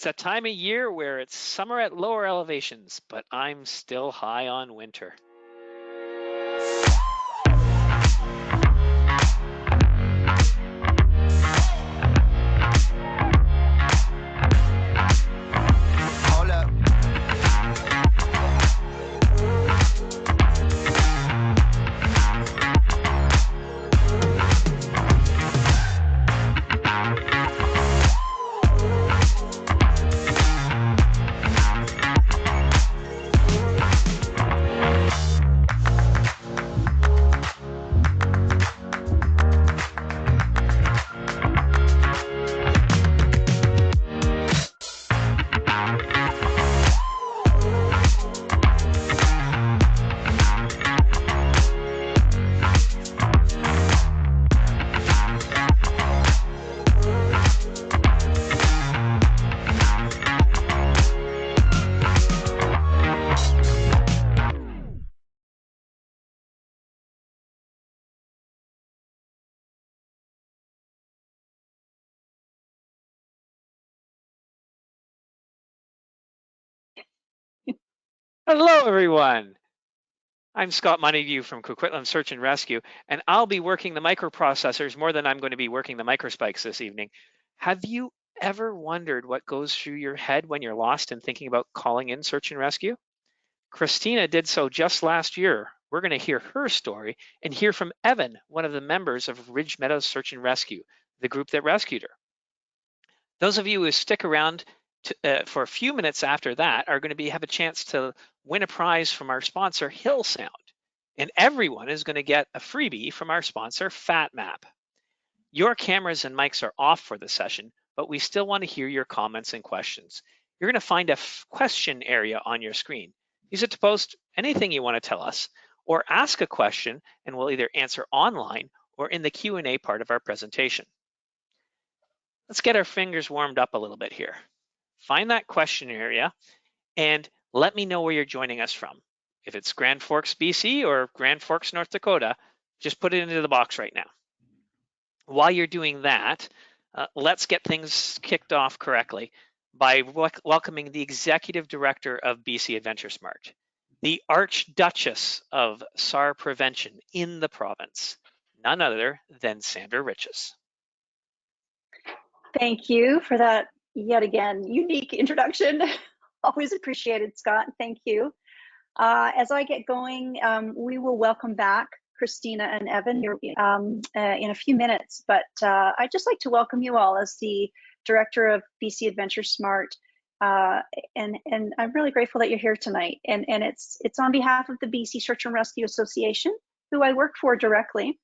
It's a time of year where it's summer at lower elevations, but I'm still high on winter. Hold up. Hello, everyone. I'm Scott Montague from Coquitlam Search and Rescue, and I'll be working the microprocessors more than I'm going to be working the microspikes this evening. Have you ever wondered what goes through your head when you're lost and thinking about calling in search and rescue? Christina did so just last year. We're going to hear her story and hear from Evan, one of the members of Ridge Meadows Search and Rescue, the group that rescued her. Those of you who stick around for a few minutes after that are going to have a chance to win a prize from our sponsor, Hill Sound. And everyone is going to get a freebie from our sponsor, FatMap. Your cameras and mics are off for the session, but we still want to hear your comments and questions. You're going to find a question area on your screen. Use it to post anything you want to tell us, or ask a question, and we'll either answer online or in the Q&A part of our presentation. Let's get our fingers warmed up a little bit here. Find that question area and let me know where you're joining us from. If it's Grand Forks, BC or Grand Forks, North Dakota, just put it into the box right now. While you're doing that, let's get things kicked off correctly by welcoming the Executive Director of BC AdventureSmart, the Archduchess of SAR prevention in the province, none other than Sandra Riches. Thank you for that, yet again, unique introduction. Always appreciated, Scott. Thank you. As I get going, we will welcome back Christina and Evan in a few minutes, but I'd just like to welcome you all as the Director of BC AdventureSmart, and I'm really grateful that you're here tonight. And it's on behalf of the BC Search and Rescue Association, who I work for directly,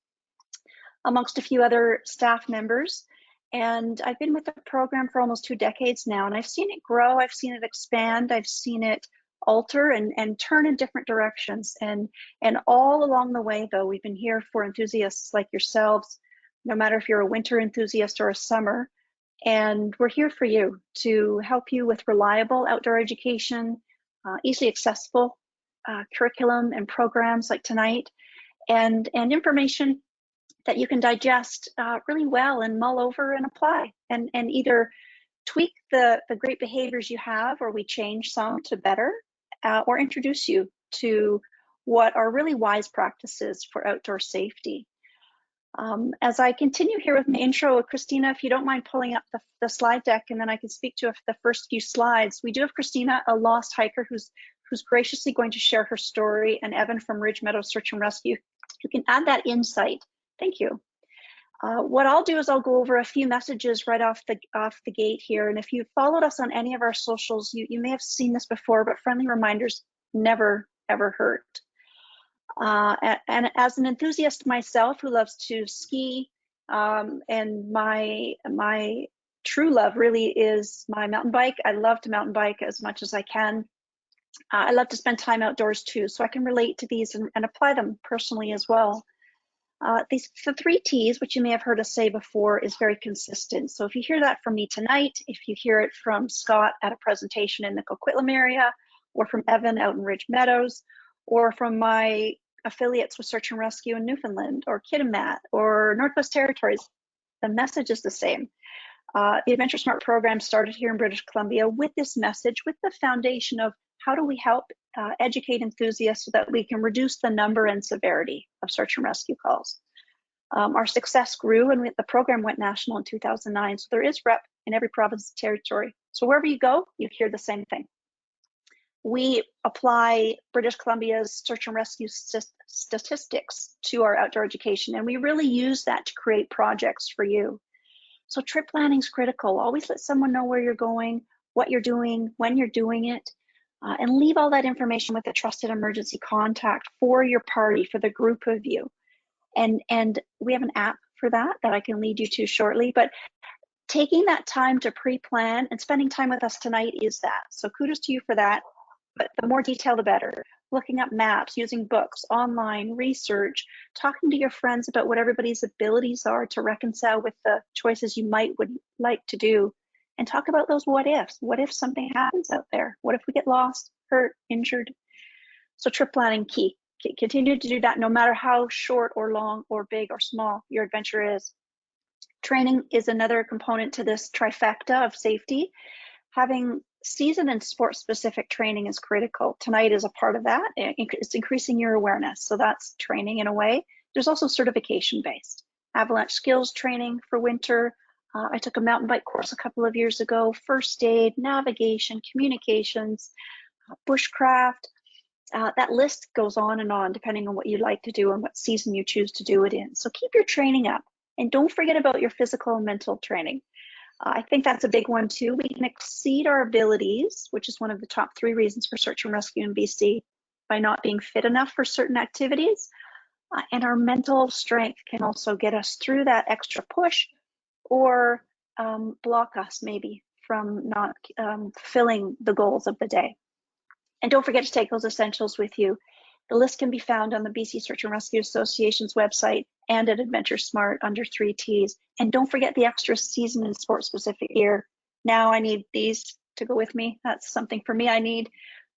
amongst a few other staff members. And I've been with the program for almost 2 decades now, and I've seen it grow, I've seen it expand, I've seen it alter and turn in different directions. And all along the way, though, we've been here for enthusiasts like yourselves, no matter if you're a winter enthusiast or a summer. And we're here for you to help you with reliable outdoor education, easily accessible curriculum and programs like tonight, and information that you can digest really well and mull over and apply, and either tweak the great behaviors you have, or we change some to better, or introduce you to what are really wise practices for outdoor safety. As I continue here with my intro, Christina, if you don't mind pulling up the slide deck, and then I can speak to the first few slides. We do have Christina, a lost hiker, who's graciously going to share her story, and Evan from Ridge Meadows Search and Rescue, who can add that insight. Thank you. What I'll do is I'll go over a few messages right off the gate here. And if you've followed us on any of our socials, you may have seen this before, but friendly reminders never, ever hurt. And as an enthusiast myself who loves to ski, and my true love really is my mountain bike. I love to mountain bike as much as I can. I love to spend time outdoors too, so I can relate to these and apply them personally as well. The 3 T's, which you may have heard us say before, is very consistent. So if you hear that from me tonight, if you hear it from Scott at a presentation in the Coquitlam area, or from Evan out in Ridge Meadows, or from my affiliates with Search and Rescue in Newfoundland, or Kitimat, or Northwest Territories, the message is the same. The AdventureSmart program started here in British Columbia with this message, with the foundation of how do we help educate enthusiasts so that we can reduce the number and severity of search and rescue calls. Our success grew, and the program went national in 2009. So there is rep in every province and territory. So wherever you go, you hear the same thing. We apply British Columbia's search and rescue statistics to our outdoor education, and we really use that to create projects for you. So trip planning is critical. Always let someone know where you're going, what you're doing, when you're doing it, and leave all that information with a trusted emergency contact for your party, for the group of you. And we have an app for that I can lead you to shortly. But taking that time to pre-plan and spending time with us tonight is that. So kudos to you for that. But the more detail, the better. Looking up maps, using books, online research, talking to your friends about what everybody's abilities are to reconcile with the choices you would like to do, and talk about those what ifs. What if something happens out there? What if we get lost, hurt, injured? So trip planning key. Continue to do that no matter how short or long or big or small your adventure is. Training is another component to this trifecta of safety. Having season and sport specific training is critical. Tonight is a part of that. It's increasing your awareness. So that's training in a way. There's also certification based. Avalanche skills training for winter. I took a mountain bike course a couple of years ago. First aid, navigation, communications, bushcraft. That list goes on and on depending on what you like to do and what season you choose to do it in. So keep your training up, and don't forget about your physical and mental training. I think that's a big one too. We can exceed our abilities, which is one of the top 3 reasons for search and rescue in BC, by not being fit enough for certain activities. And our mental strength can also get us through that extra push, or block us maybe from not fulfilling the goals of the day. And don't forget to take those essentials with you. The list can be found on the BC Search and Rescue Association's website and at AdventureSmart under 3 Ts. And don't forget the extra season and sport specific gear. Now I need these to go with me. That's something for me. I need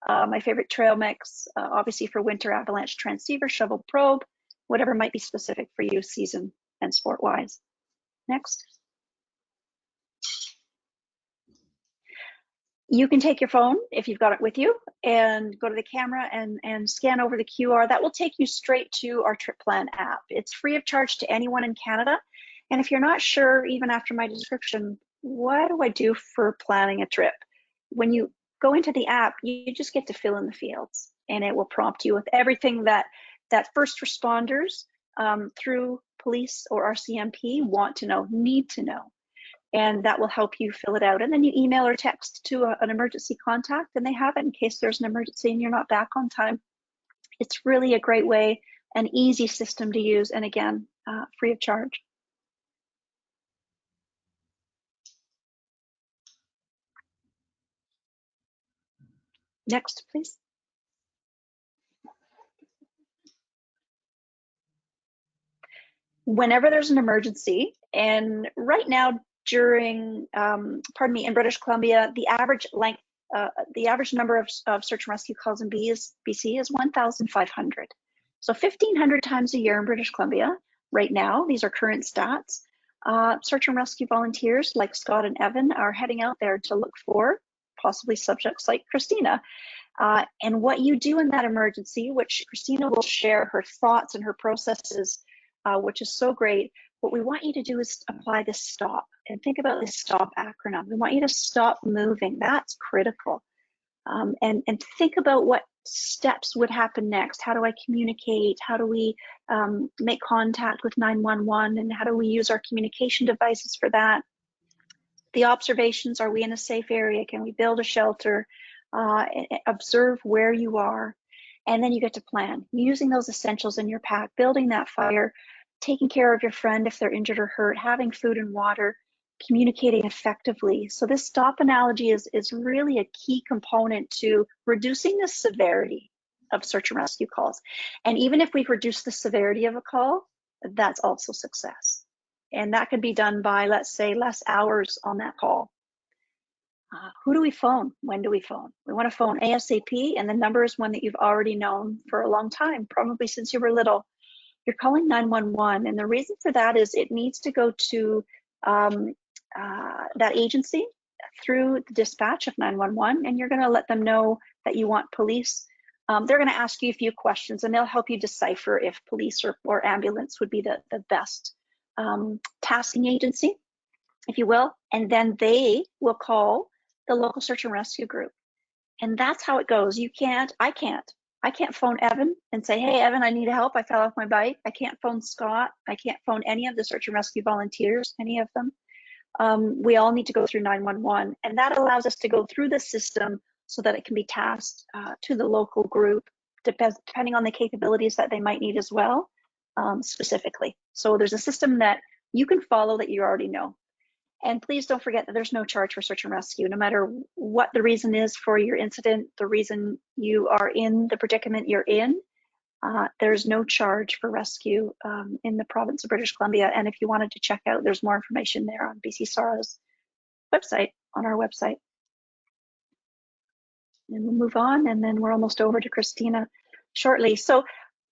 my favorite trail mix, obviously for winter, avalanche transceiver, shovel probe, whatever might be specific for you season and sport wise. Next. You can take your phone, if you've got it with you, and go to the camera and scan over the QR. That will take you straight to our Trip Plan app. It's free of charge to anyone in Canada. And if you're not sure, even after my description, what do I do for planning a trip? When you go into the app, you just get to fill in the fields, and it will prompt you with everything that first responders through police or RCMP want to know, need to know. And that will help you fill it out. And then you email or text to an emergency contact, and they have it in case there's an emergency and you're not back on time. It's really a great way, an easy system to use, and again, free of charge. Next, please. Whenever there's an emergency, and right now during, in British Columbia, the average length, the average number of search and rescue calls in BC is 1,500. So 1,500 times a year in British Columbia right now. These are current stats. Search and rescue volunteers like Scott and Evan are heading out there to look for possibly subjects like Christina. And what you do in that emergency, which Christina will share her thoughts and her processes, which is so great. What we want you to do is apply this STOP, and think about this STOP acronym. We want you to stop moving. That's critical. And think about what steps would happen next. How do I communicate? How do we make contact with 911? And how do we use our communication devices for that? The observations, are we in a safe area? Can we build a shelter? Observe where you are. And then you get to plan, using those essentials in your pack, building that fire, taking care of your friend if they're injured or hurt, having food and water, communicating effectively. So this STOP analogy is really a key component to reducing the severity of search and rescue calls. And even if we've reduced the severity of a call, that's also success. And that can be done by, let's say, less hours on that call. Who do we phone? When do we phone? We want to phone ASAP, and the number is one that you've already known for a long time, probably since you were little. You're calling 911, and the reason for that is it needs to go to that agency through the dispatch of 911, and you're going to let them know that you want police. They're going to ask you a few questions, and they'll help you decipher if police or ambulance would be the best tasking agency, if you will. And then they will call the local search and rescue group. And that's how it goes. I can't phone Evan and say, hey, Evan, I need help. I fell off my bike. I can't phone Scott. I can't phone any of the search and rescue volunteers, any of them. We all need to go through 911, and that allows us to go through the system so that it can be tasked to the local group, depending on the capabilities that they might need as well, specifically. So there's a system that you can follow that you already know. And please don't forget that there's no charge for search and rescue, no matter what the reason is for your incident, the reason you are in the predicament you're in. There's no charge for rescue in the province of British Columbia. And if you wanted to check out, there's more information there on BC SAR's website, on our website. And we'll move on, and then we're almost over to Christina shortly. So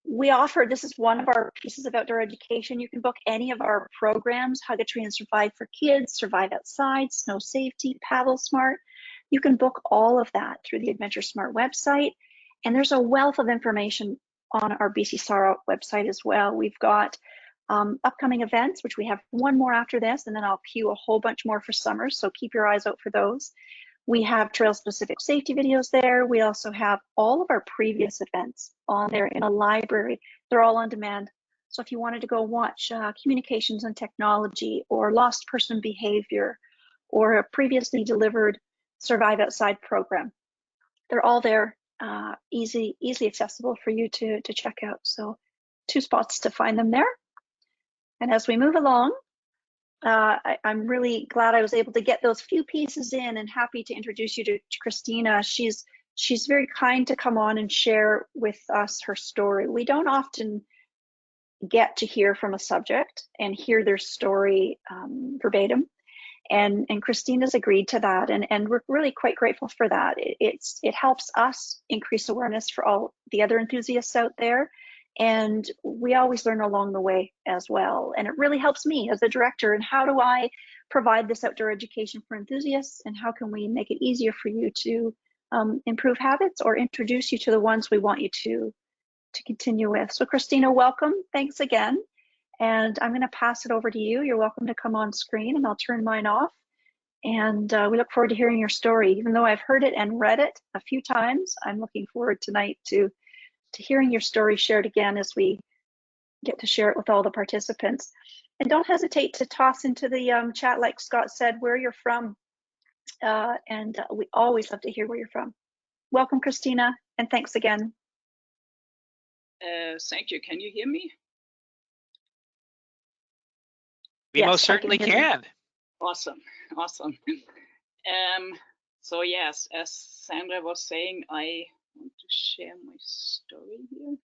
we offer, this is one of our pieces of outdoor education. You can book any of our programs, Hug a Tree and Survive for Kids, Survive Outside, Snow Safety, Paddle Smart. You can book all of that through the AdventureSmart website. And there's a wealth of information on our BC SAR website as well. We've got upcoming events, which we have one more after this, and then I'll queue a whole bunch more for summer, so keep your eyes out for those. We have trail-specific safety videos there. We also have all of our previous events on there in a library. They're all on demand. So if you wanted to go watch communications and technology, or lost person behavior, or a previously delivered Survive Outside program, they're all there, easily accessible for you to check out. So 2 spots to find them there. And as we move along, I'm really glad I was able to get those few pieces in, and happy to introduce you to Christina. She's very kind to come on and share with us her story. We don't often get to hear from a subject and hear their story verbatim. And Christina's agreed to that, and we're really quite grateful for that. It helps us increase awareness for all the other enthusiasts out there, and we always learn along the way as well. And it really helps me as a director. And how do I provide this outdoor education for enthusiasts, and how can we make it easier for you to improve habits, or introduce you to the ones we want you to continue with. So Christina, welcome. Thanks again. And I'm going to pass it over to you. You're welcome to come on screen, and I'll turn mine off. And we look forward to hearing your story. Even though I've heard it and read it a few times, I'm looking forward tonight to hearing your story shared again as we get to share it with all the participants. And don't hesitate to toss into the chat, like Scott said, where you're from. We always love to hear where you're from. Welcome, Christina, and thanks again. Thank you. Can you hear me? We Yes, most certainly can. Awesome. So yes, as Sandra was saying, I want to share my story here.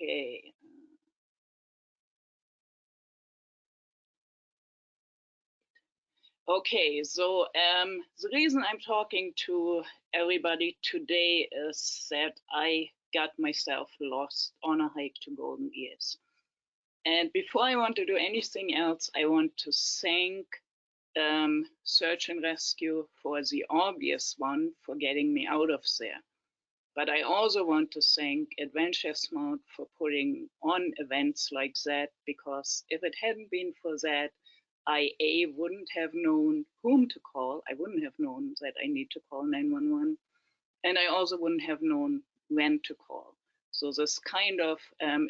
Okay. Okay, so the reason I'm talking to everybody today is that I got myself lost on a hike to Golden Ears. And before I want to do anything else, I want to thank Search and Rescue for the obvious one, for getting me out of there. But I also want to thank AdventureSmart for putting on events like that, because if it hadn't been for that, I wouldn't have known whom to call. I wouldn't have known that I need to call 911. And I also wouldn't have known when to call. So this kind of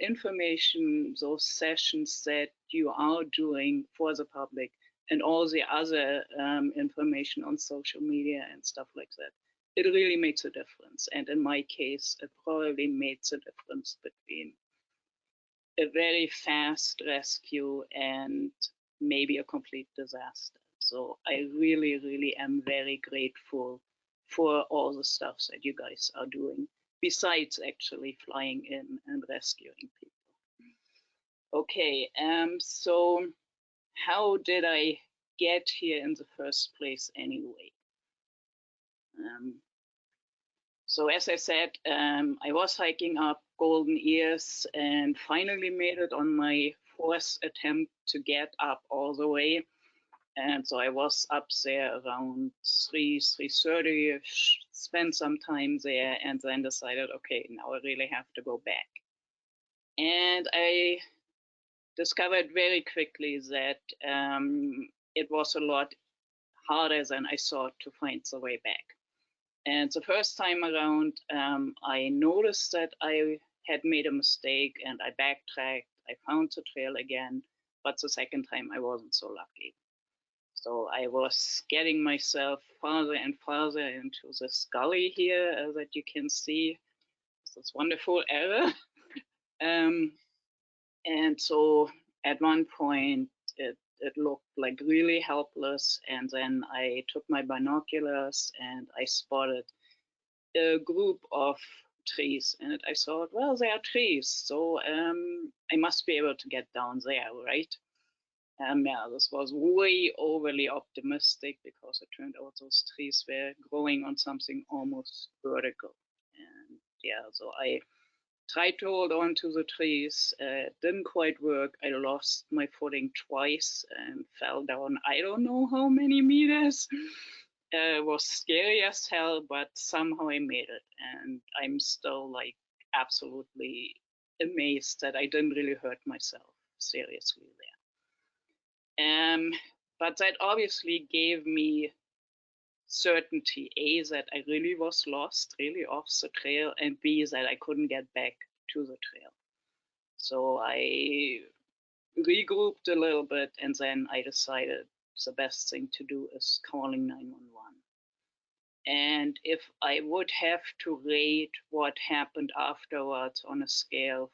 information, those sessions that you are doing for the public, and all the other information on social media and stuff like that, it really makes a difference. And in my case, it probably made the difference between a very fast rescue and maybe a complete disaster. So I really, really am very grateful for all the stuff that you guys are doing, besides actually flying in and rescuing people. Okay, so how did I get here in the first place anyway? So as I said, I was hiking up Golden Ears and finally made it on my fourth attempt to get up all the way. And so I was up there around 3:30, spent some time there, and then decided, okay, now I really have to go back. And I discovered very quickly that it was a lot harder than I thought to find the way back. And the first time around, I noticed that I had made a mistake and I backtracked. I found the trail again, but the second time I wasn't so lucky. So I was getting myself farther and farther into this gully here that you can see. This wonderful error. And so at one point, it looked like really helpless. And then I took my binoculars and I spotted a group of trees. And I thought, well, there are trees. So I must be able to get down there, right? Yeah, this was way overly optimistic because it turned out those trees were growing on something almost vertical. And yeah, so I tried to hold on to the trees. Didn't quite work. I lost my footing twice and fell down I don't know how many meters. It was scary as hell, but somehow I made it. And I'm still like absolutely amazed that I didn't really hurt myself seriously there. But that obviously gave me certainty, A, that I really was lost, really off the trail, and B, that I couldn't get back to the trail. So I regrouped a little bit, and then I decided the best thing to do is calling 911. And if I would have to rate what happened afterwards on a scale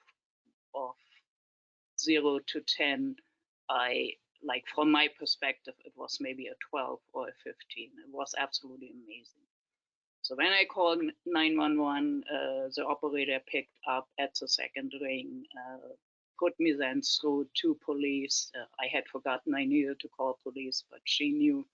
of 0 to 10, like from my perspective, it was maybe a 12 or a 15. It was absolutely amazing. So when I called 911, the operator picked up at the second ring, put me then through to police. I had forgotten I needed to call police, but she knew.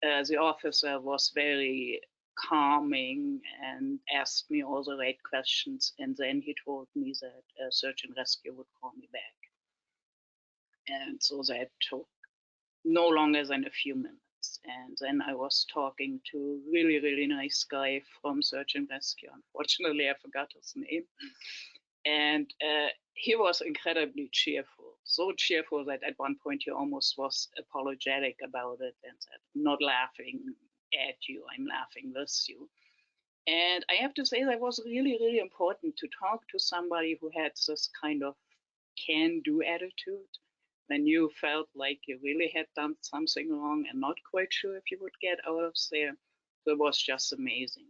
The officer was very calming and asked me all the right questions. And then he told me that search and rescue would call me back. And so that took no longer than a few minutes. And then I was talking to a really, really nice guy from Search and Rescue. Unfortunately, I forgot his name. And he was incredibly cheerful. So cheerful that at one point he almost was apologetic about it and said, I'm not laughing at you, I'm laughing with you. And I have to say that was really, really important to talk to somebody who had this kind of can-do attitude. When you felt like you really had done something wrong and not quite sure if you would get out of there, it was just amazing.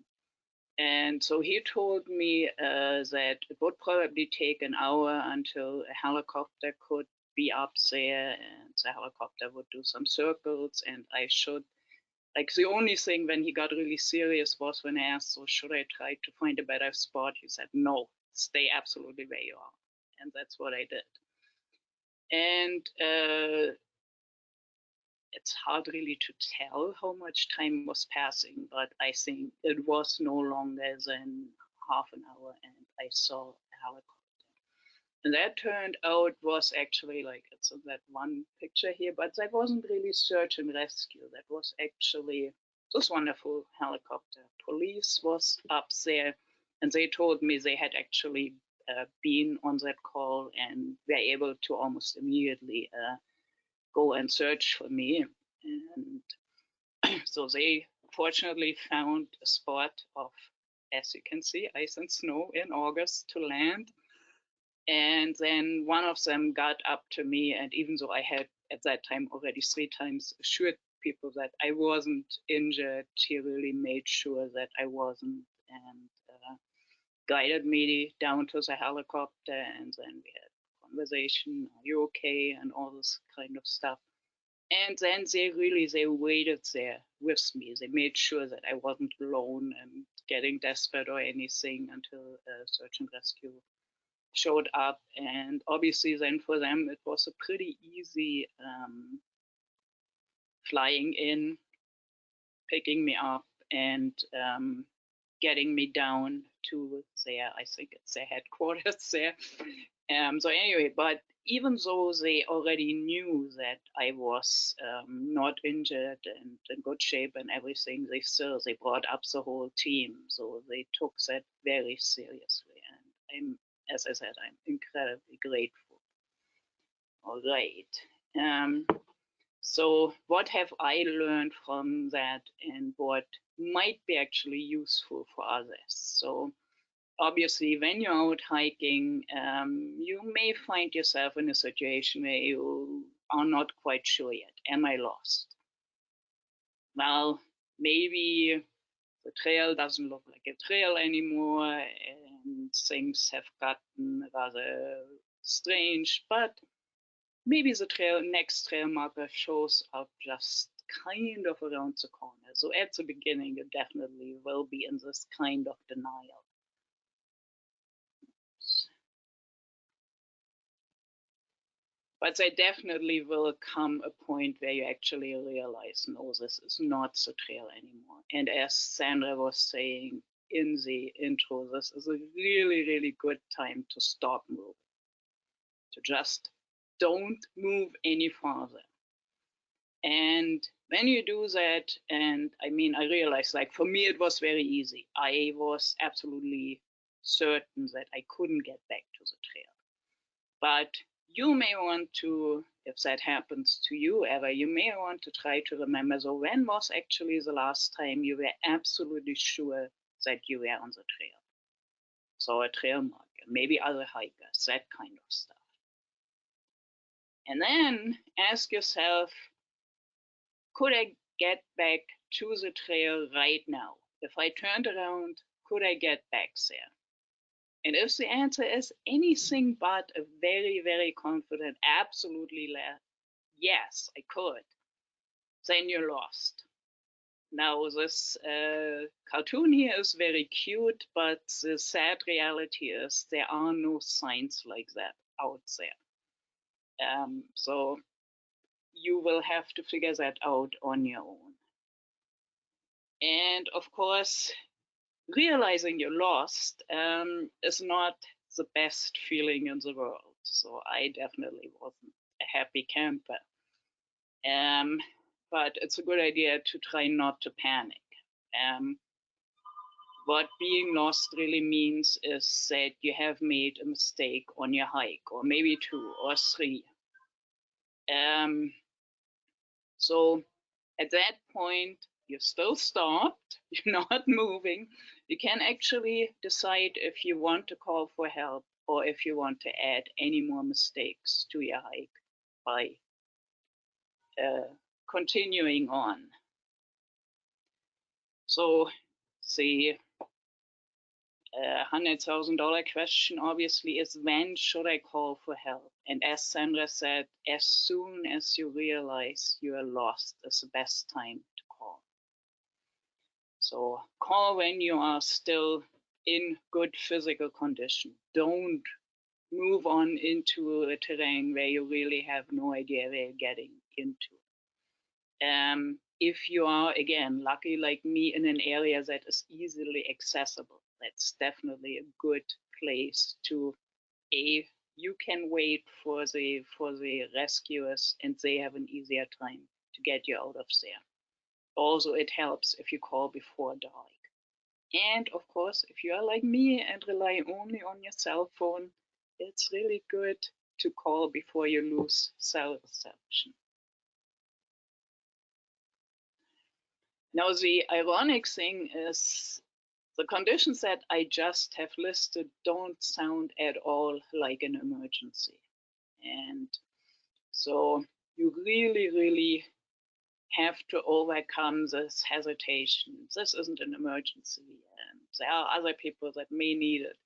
And so he told me that it would probably take an hour until a helicopter could be up there, and the helicopter would do some circles, and I should, like, the only thing when he got really serious was when I asked, so should I try to find a better spot? He said, no, stay absolutely where you are. And that's what I did. And it's hard really to tell how much time was passing, but I think it was no longer than half an hour and I saw a helicopter. And that turned out was actually like, it's in that one picture here, but that wasn't really search and rescue. That was actually this wonderful helicopter. Police was up there and they told me they had actually been on that call and were able to almost immediately go and search for me. And so they fortunately found a spot of, as you can see, ice and snow in August to land. And then one of them got up to me, and even though I had at that time already 3 times assured people that I wasn't injured, he really made sure that I wasn't, and guided me down to the helicopter, and then we had a conversation, are you okay, and all this kind of stuff. And then they waited there with me. They made sure that I wasn't alone and getting desperate or anything until search and rescue showed up. And obviously then for them, it was a pretty easy flying in, picking me up, and getting me down to their, I think it's their headquarters there. So anyway, but even though they already knew that I was not injured and in good shape and everything, they brought up the whole team. So they took that very seriously. And as I said, I'm incredibly grateful. All right. So what have I learned from that and what might be actually useful for others? So obviously, when you're out hiking, you may find yourself in a situation where you are not quite sure yet. Am I lost? Well, maybe the trail doesn't look like a trail anymore and things have gotten rather strange, but maybe the next trail marker shows up just kind of around the corner. So at the beginning, you definitely will be in this kind of denial. But there definitely will come a point where you actually realize, no, this is not the trail anymore. And as Sandra was saying in the intro, this is a really, really good time to stop moving. To just don't move any farther. And when you do that, and I mean, I realized, like, for me, it was very easy. I was absolutely certain that I couldn't get back to the trail. But you may want to, if that happens to you ever, you may want to try to remember, so when was actually the last time you were absolutely sure that you were on the trail? So a trail marker, maybe other hikers, that kind of stuff. And then ask yourself, could I get back to the trail right now? If I turned around, could I get back there? And if the answer is anything but a very, very confident, absolutely yes, I could, then you're lost. Now, this cartoon here is very cute, but the sad reality is there are no signs like that out there. So you will have to figure that out on your own. And of course, realizing you're lost is not the best feeling in the world. So I definitely wasn't a happy camper. But it's a good idea to try not to panic. What being lost really means is that you have made a mistake on your hike, or maybe 2 or 3. So at that point, you're still stopped, you're not moving. You can actually decide if you want to call for help or if you want to add any more mistakes to your hike by continuing on. So the $100,000 question obviously is, when should I call for help? And as Sandra said, as soon as you realize you are lost is the best time to call. So call when you are still in good physical condition. Don't move on into a terrain where you really have no idea where you're getting into. If you are, again, lucky like me, in an area that is easily accessible, that's definitely a good place to, you can wait for the rescuers and they have an easier time to get you out of there. Also, it helps if you call before dark. And of course, if you are like me and rely only on your cell phone, it's really good to call before you lose cell reception. Now, the ironic thing is the conditions that I just have listed don't sound at all like an emergency. And so you really, really have to overcome this hesitation. This isn't an emergency, and there are other people that may need it.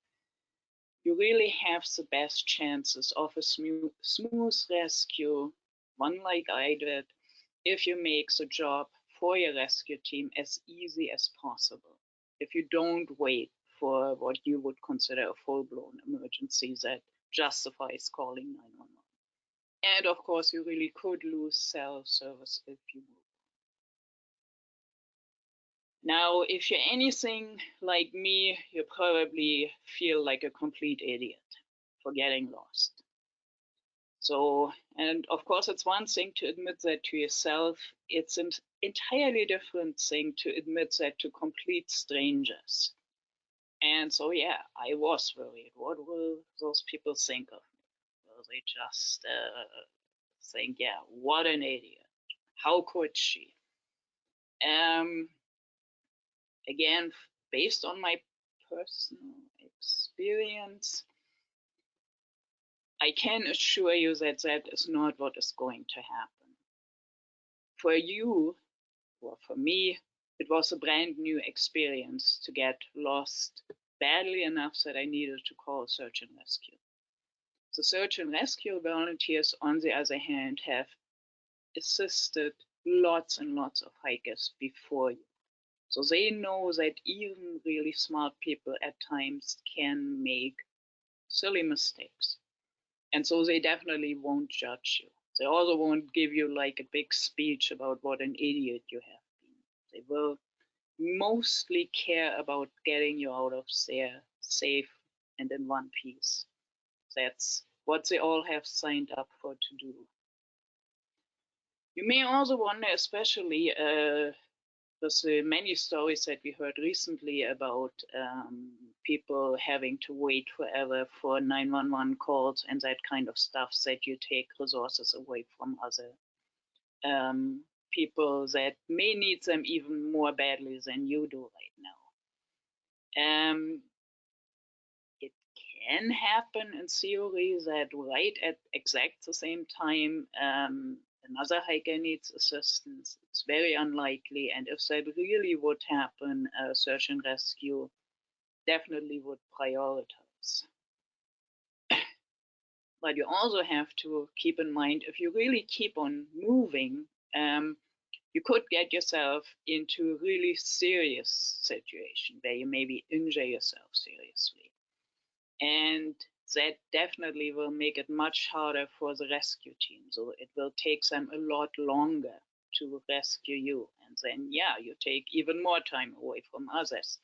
You really have the best chances of a smooth rescue, one like I did, if you make the job for your rescue team as easy as possible. If you don't wait for what you would consider a full-blown emergency that justifies calling 911. And of course, you really could lose cell service if you move. Now, if you're anything like me, you probably feel like a complete idiot. for getting lost. So, and of course, it's one thing to admit that to yourself. It's an entirely different thing to admit that to complete strangers. And so, yeah, I was worried. What will those people think of me? Will they just think, yeah, what an idiot? How could she? Again, based on my personal experience, I can assure you that that is not what is going to happen. For you, or for me, it was a brand new experience to get lost badly enough that I needed to call search and rescue. The search and rescue volunteers, on the other hand, have assisted lots and lots of hikers before you. So they know that even really smart people at times can make silly mistakes. And so they definitely won't judge you. They also won't give you like a big speech about what an idiot you have been. They will mostly care about getting you out of there safe and in one piece. That's what they all have signed up for to do. You may also wonder, especially with the many stories that we heard recently about people having to wait forever for 911 calls and that kind of stuff, that you take resources away from other people that may need them even more badly than you do right now. It can happen in theory that right at exact the same time another hiker needs assistance. It's very unlikely, and if that really would happen, search and rescue definitely would prioritize. But you also have to keep in mind, if you really keep on moving, you could get yourself into a really serious situation where you maybe injure yourself seriously. And that definitely will make it much harder for the rescue team. So it will take them a lot longer to rescue you. And then, yeah, you take even more time away from others.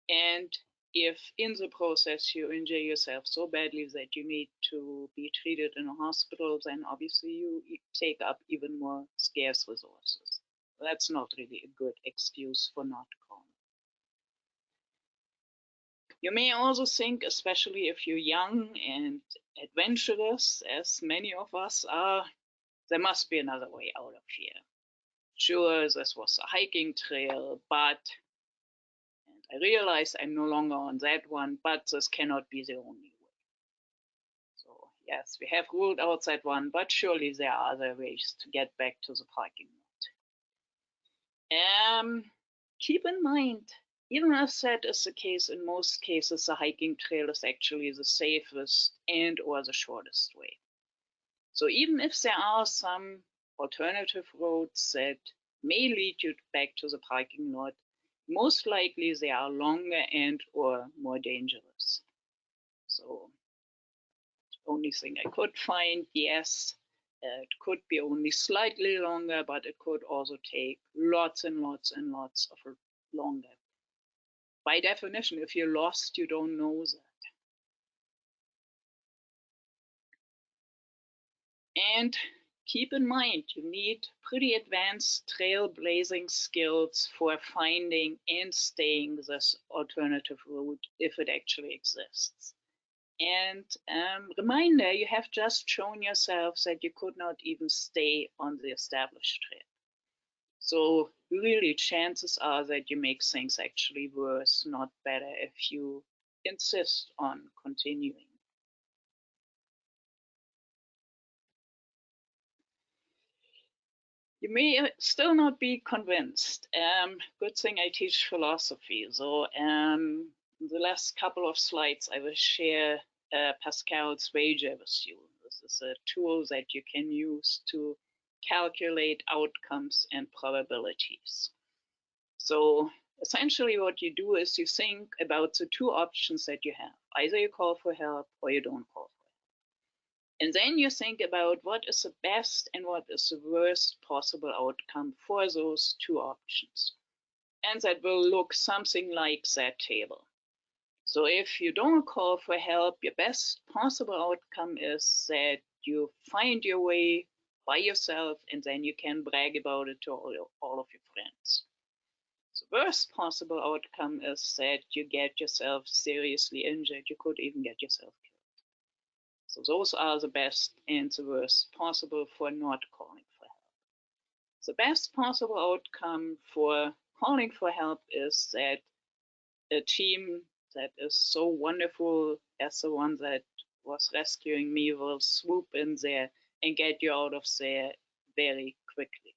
And if in the process you injure yourself so badly that you need to be treated in a hospital, then obviously you take up even more scarce resources. That's not really a good excuse for not calling. You may also think, especially if you're young and adventurous, as many of us are, there must be another way out of here. Sure, this was a hiking trail, but, and I realize I'm no longer on that one, but this cannot be the only way. So yes, we have ruled out that one, but surely there are other ways to get back to the parking lot. Keep in mind, even if that is the case, in most cases, the hiking trail is actually the safest and or the shortest way. So even if there are some alternative roads that may lead you back to the parking lot, most likely they are longer and or more dangerous. So the only thing I could find, yes, it could be only slightly longer, but it could also take lots and lots and lots of longer. By definition, if you're lost, you don't know that. And keep in mind, you need pretty advanced trailblazing skills for finding and staying this alternative route if it actually exists. And reminder, you have just shown yourself that you could not even stay on the established trail. So really, chances are that you make things actually worse, not better, if you insist on continuing. You may still not be convinced. Good thing I teach philosophy. So in the last couple of slides, I will share Pascal's wager with you. This is a tool that you can use to calculate outcomes and probabilities. So essentially what you do is you think about the two options that you have. Either you call for help or you don't call for help. And then you think about what is the best and what is the worst possible outcome for those two options. And that will look something like that table. So if you don't call for help, your best possible outcome is that you find your way by yourself and then you can brag about it to all of your friends. The worst possible outcome is that you get yourself seriously injured. You could even get yourself killed. So those are the best and the worst possible for not calling for help. The best possible outcome for calling for help is that a team that is so wonderful as the one that was rescuing me will swoop in there and get you out of there very quickly.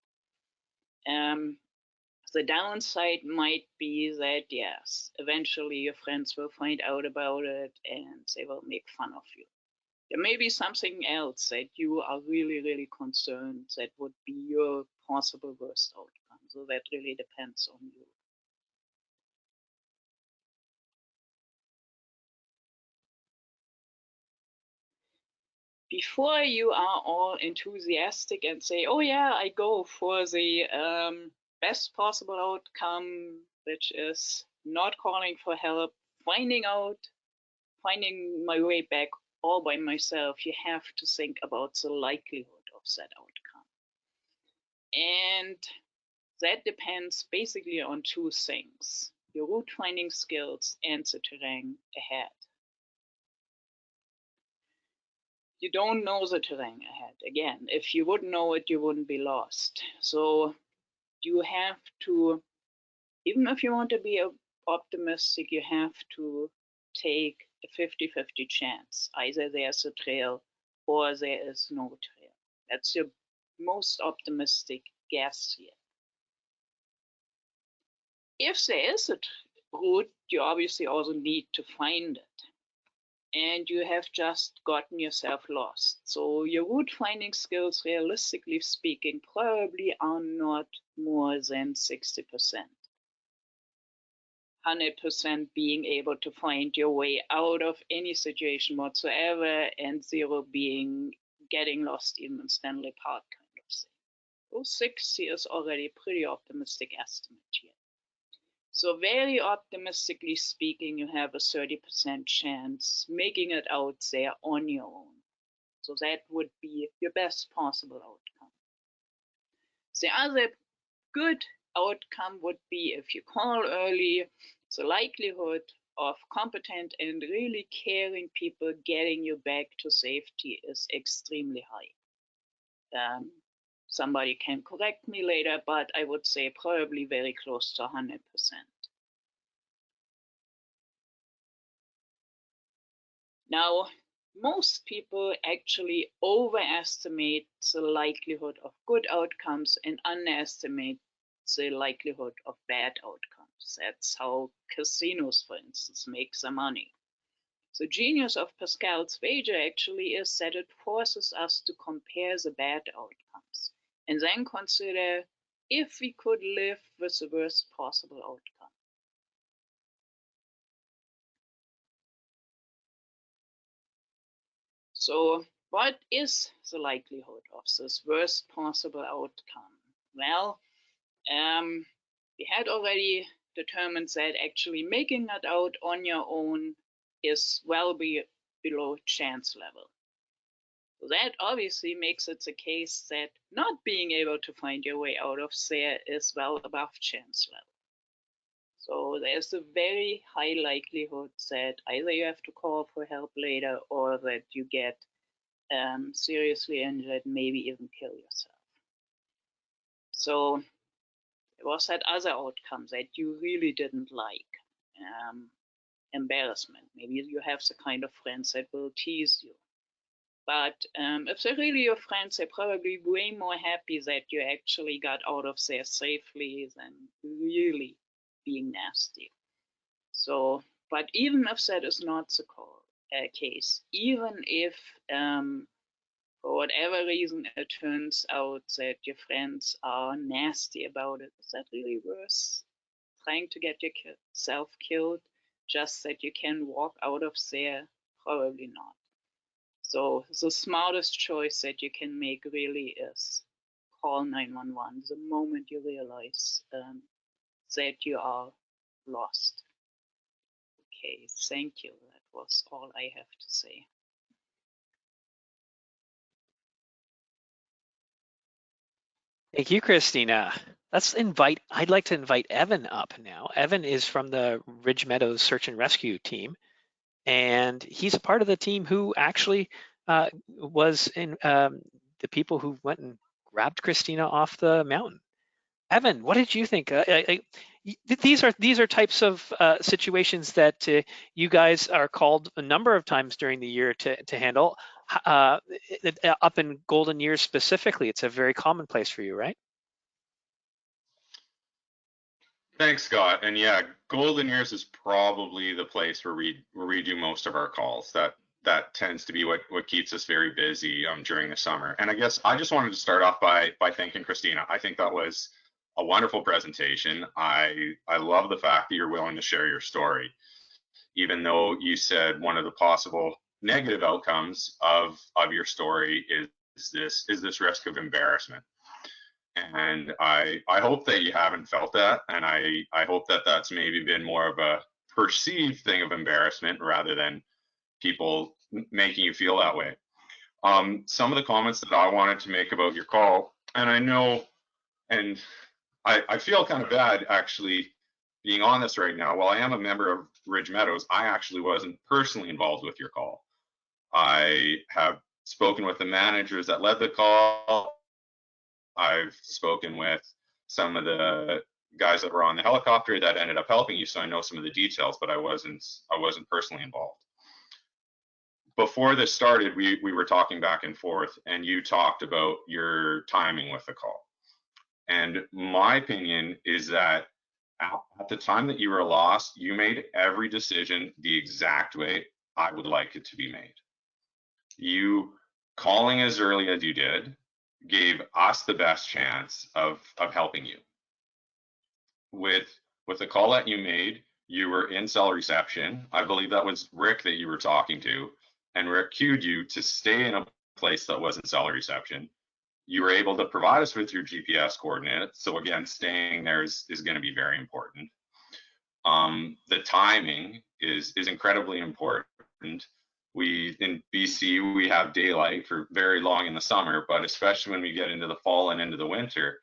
The downside might be that, yes, eventually your friends will find out about it and they will make fun of you. There may be something else that you are really, really concerned that would be your possible worst outcome. So that really depends on you. Before you are all enthusiastic and say, oh yeah, I go for the best possible outcome, which is not calling for help, finding my way back all by myself, you have to think about the likelihood of that outcome. And that depends basically on two things: your route finding skills and the terrain ahead. You don't know the terrain ahead. Again, if you would know it, you wouldn't be lost. So you have to, even if you want to be optimistic, you have to take a 50-50 chance. Either there's a trail or there is no trail. That's your most optimistic guess here. If there is a route, you obviously also need to find it. And you have just gotten yourself lost. So your route finding skills, realistically speaking, probably are not more than 60%. 100% being able to find your way out of any situation whatsoever, and 0 being getting lost even in Stanley Park kind of thing. So 60 is already a pretty optimistic estimate here. So very optimistically speaking, you have a 30% chance making it out there on your own. So that would be your best possible outcome. The other good outcome would be if you call early, the likelihood of competent and really caring people getting you back to safety is extremely high. Somebody can correct me later, but I would say probably very close to 100%. Now, most people actually overestimate the likelihood of good outcomes and underestimate the likelihood of bad outcomes. That's how casinos, for instance, make their money. The genius of Pascal's wager actually is that it forces us to compare the bad outcomes and then consider if we could live with the worst possible outcome. So what is the likelihood of this worst possible outcome? Well, we had already determined that actually making it out on your own is well below chance level. So that obviously makes it the case that not being able to find your way out of there is well above chance level. So there's a very high likelihood that either you have to call for help later or that you get seriously injured, maybe even kill yourself. So there was that other outcome that you really didn't like. Embarrassment. Maybe you have the kind of friends that will tease you. But if they're really your friends, they're probably way more happy that you actually got out of there safely than really being nasty. So, but even if that is not the case, even if for whatever reason it turns out that your friends are nasty about it, is that really worth trying to get yourself killed just that you can walk out of there? Probably not. So the smartest choice that you can make really is call 911 the moment you realize that you are lost. Okay, thank you. That was all I have to say. Thank you, Christina. I'd like to invite Evan up now. Evan is from the Ridge Meadows Search and Rescue team, and he's a part of the team who actually was in the people who went and grabbed Christina off the mountain. Evan, what did you think? These are types of situations that you guys are called a number of times during the year to handle. Up in golden years specifically, it's a very commonplace for you, right? Thanks, Scott. And yeah, golden years is probably the place where we do most of our calls. That tends to be what keeps us very busy during the summer. And I guess I just wanted to start off by thanking Christina. I think that was a wonderful presentation. I love the fact that you're willing to share your story, even though you said one of the possible negative outcomes of your story is this risk of embarrassment. And I hope that you haven't felt that, and I hope that that's maybe been more of a perceived thing of embarrassment rather than people making you feel that way. Some of the comments that I wanted to make about your call, and I know, and I feel kind of bad actually being on this right now. While I am a member of Ridge Meadows, I actually wasn't personally involved with your call. I have spoken with the managers that led the call. I've spoken with some of the guys that were on the helicopter that ended up helping you, so I know some of the details, but I wasn't personally involved. Before this started, we were talking back and forth, and you talked about your timing with the call. And my opinion is that at the time that you were lost, you made every decision the exact way I would like it to be made. You calling as early as you did gave us the best chance of helping you. With the call that you made, you were in cell reception. I believe that was Rick that you were talking to, and Rick cued you to stay in a place that wasn't cell reception. You were able to provide us with your GPS coordinates. So again, staying there is going to be very important. The timing is incredibly important. We in BC, we have daylight for very long in the summer, but especially when we get into the fall and into the winter,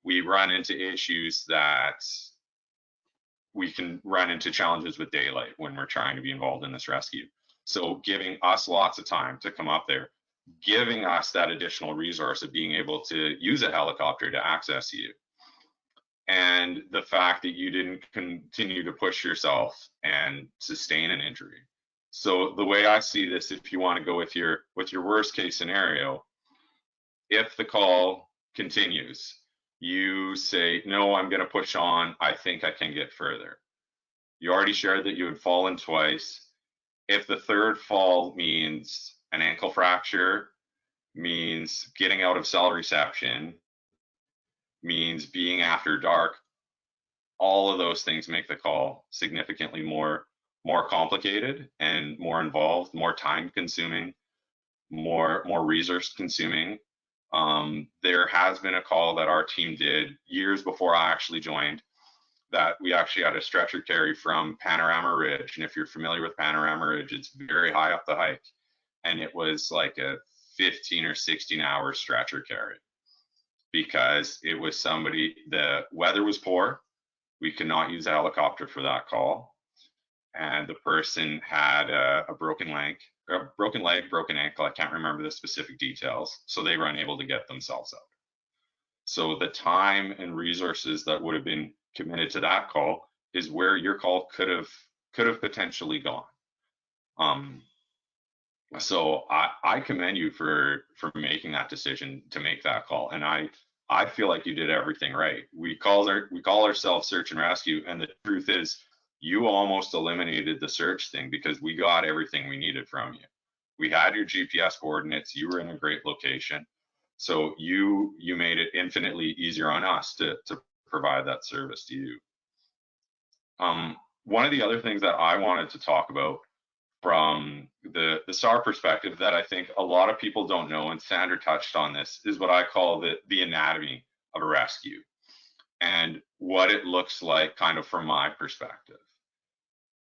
we run into issues that we can run into challenges with daylight when we're trying to be involved in this rescue. So giving us lots of time to come up there, giving us that additional resource of being able to use a helicopter to access you. And the fact that you didn't continue to push yourself and sustain an injury. So the way I see this, if you want to go with your worst case scenario, if the call continues, you say, no, I'm going to push on. I think I can get further. You already shared that you had fallen twice. If the third fall means an ankle fracture, means getting out of cell reception, means being after dark, all of those things make the call significantly more complicated and more involved, more time consuming, more resource consuming. There has been a call that our team did years before I actually joined that we actually had a stretcher carry from Panorama Ridge. And if you're familiar with Panorama Ridge, it's very high up the hike. And it was like a 15 or 16 hour stretcher carry because it was somebody, the weather was poor. We could not use a helicopter for that call. And the person had a broken leg, broken ankle. I can't remember the specific details. So they were unable to get themselves out. So the time and resources that would have been committed to that call is where your call could have potentially gone. So I commend you for making that decision to make that call. And I feel like you did everything right. We call ourselves search and rescue, and the truth is you almost eliminated the search thing because we got everything we needed from you. We had your GPS coordinates, you were in a great location. So you made it infinitely easier on us to provide that service to you. One of the other things that I wanted to talk about from the SAR perspective that I think a lot of people don't know, and Sandra touched on this, is what I call the anatomy of a rescue and what it looks like kind of from my perspective.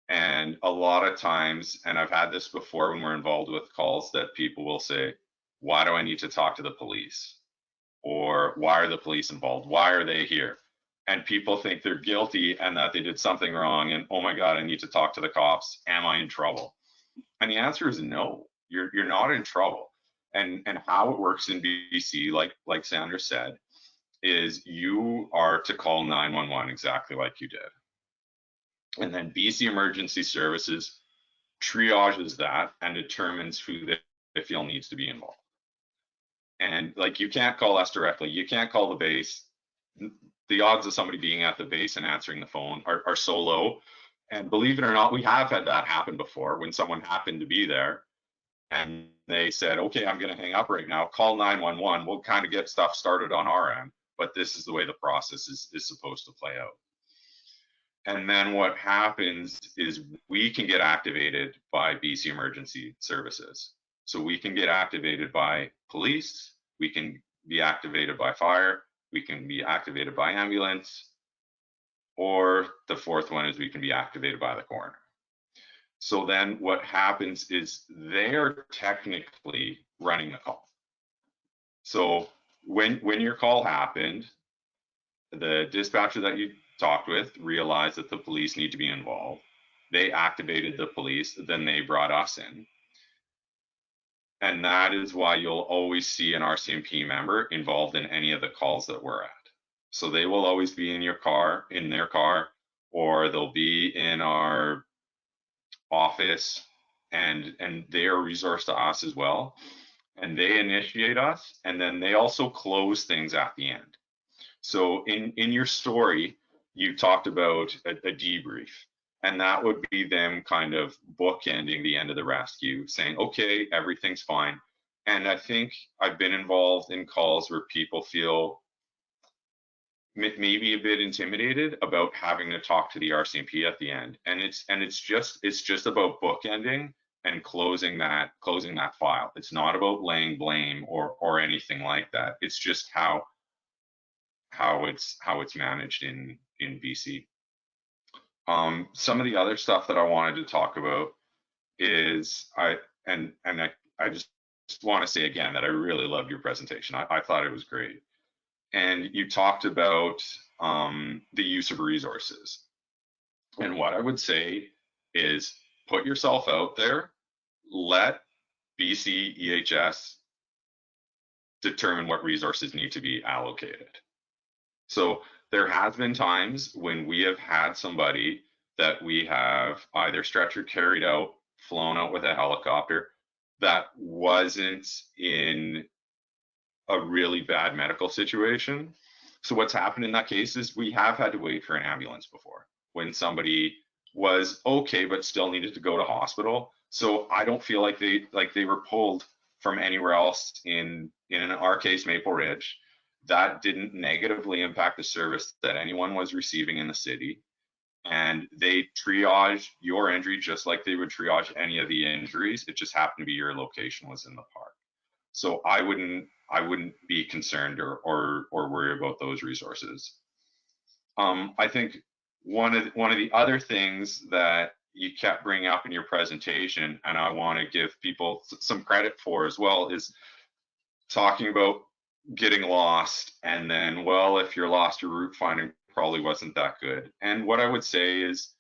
And a lot of times, and I've had this before when we're involved with calls, that people will say, why do I need to talk to the police? Or why are the police involved? Why are they here? And people think they're guilty and that they did something wrong. And oh my God, I need to talk to the cops. Am I in trouble? And the answer is no, you're not in trouble. And how it works in BC, like Sandra said, is you are to call 911 exactly like you did. And then BC Emergency Services triages that and determines who they feel needs to be involved. And like, you can't call us directly, you can't call the base. The odds of somebody being at the base and answering the phone are so low. And believe it or not, we have had that happen before when someone happened to be there and they said, okay, I'm going to hang up right now, call 911. We'll kind of get stuff started on our end, but this is the way the process is supposed to play out. And then what happens is we can get activated by BC Emergency Services. So we can get activated by police, we can be activated by fire, we can be activated by ambulance, or the fourth one is we can be activated by the coroner. So then what happens is they're technically running the call. So when your call happened, the dispatcher that you talked with realized that the police need to be involved. They activated the police, then they brought us in. And that is why you'll always see an RCMP member involved in any of the calls that we're at. So they will always be in your car, in their car, or they'll be in our office, and they are a resource to us as well. And they initiate us, and then they also close things at the end. So in your story, you talked about a debrief, and that would be them kind of bookending the end of the rescue, saying, okay, everything's fine. And I think I've been involved in calls where people feel maybe a bit intimidated about having to talk to the RCMP at the end. And it's just about bookending and closing that file. It's not about laying blame or anything like that. It's just how it's managed in BC. Some of the other stuff that I wanted to talk about is I just want to say again that I really loved your presentation. I thought it was great. And you talked about the use of resources. And what I would say is put yourself out there, let BC EHS determine what resources need to be allocated. So there has been times when we have had somebody that we have either stretcher carried out, flown out with a helicopter that wasn't in a really bad medical situation. So what's happened in that case is we have had to wait for an ambulance before when somebody was okay but still needed to go to hospital. So I don't feel like they were pulled from anywhere else in our case, Maple Ridge. That didn't negatively impact the service that anyone was receiving in the city. And they triage your injury just like they would triage any of the injuries. It just happened to be your location was in the park. So I wouldn't be concerned or worry about those resources. I think one of the other things that you kept bringing up in your presentation, and I want to give people some credit for as well, is talking about getting lost, and then, well, if you're lost, your route finding probably wasn't that good. And what I would say is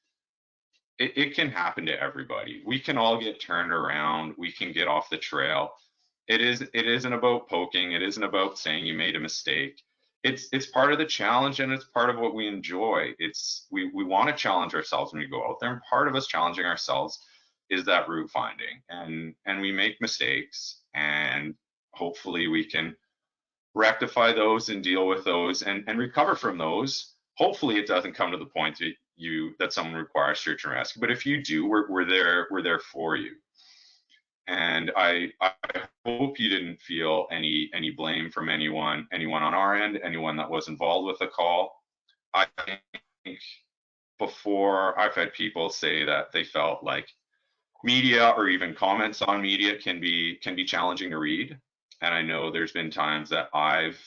it can happen to everybody. We can all get turned around. We can get off the trail. It isn't about poking. It isn't about saying you made a mistake. It's part of the challenge, and it's part of what we enjoy. We want to challenge ourselves when we go out there, and part of us challenging ourselves is that route finding, and we make mistakes, and hopefully we can rectify those and deal with those and recover from those. Hopefully it doesn't come to the point that someone requires search and rescue, but if you do, we're there for you. And I hope you didn't feel any blame from anyone on our end, anyone that was involved with the call. I think before I've had people say that they felt like media or even comments on media can be challenging to read. And I know there's been times that I've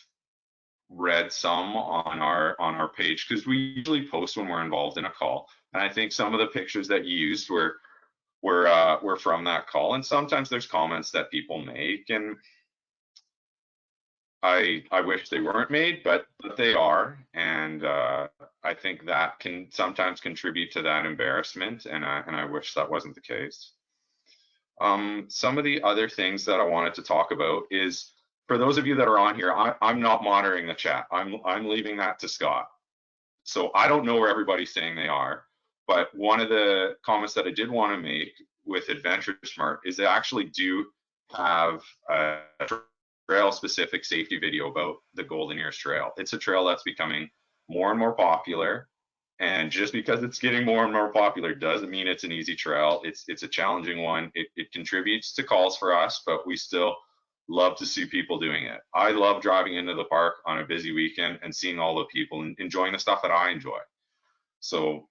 read some on our page, because we usually post when we're involved in a call. And I think some of the pictures that you used were from that call. And sometimes there's comments that people make, and I wish they weren't made, but they are. And I think that can sometimes contribute to that embarrassment, and I wish that wasn't the case. Some of the other things that I wanted to talk about is, for those of you that are on here, I'm not monitoring the chat. I'm leaving that to Scott. So I don't know where everybody's saying they are, but one of the comments that I did want to make with AdventureSmart is they actually do have a trail specific safety video about the Golden Ears Trail. It's a trail that's becoming more and more popular. And just because it's getting more and more popular doesn't mean it's an easy trail. It's a challenging one. It contributes to calls for us, but we still love to see people doing it. I love driving into the park on a busy weekend and seeing all the people and enjoying the stuff that I enjoy. So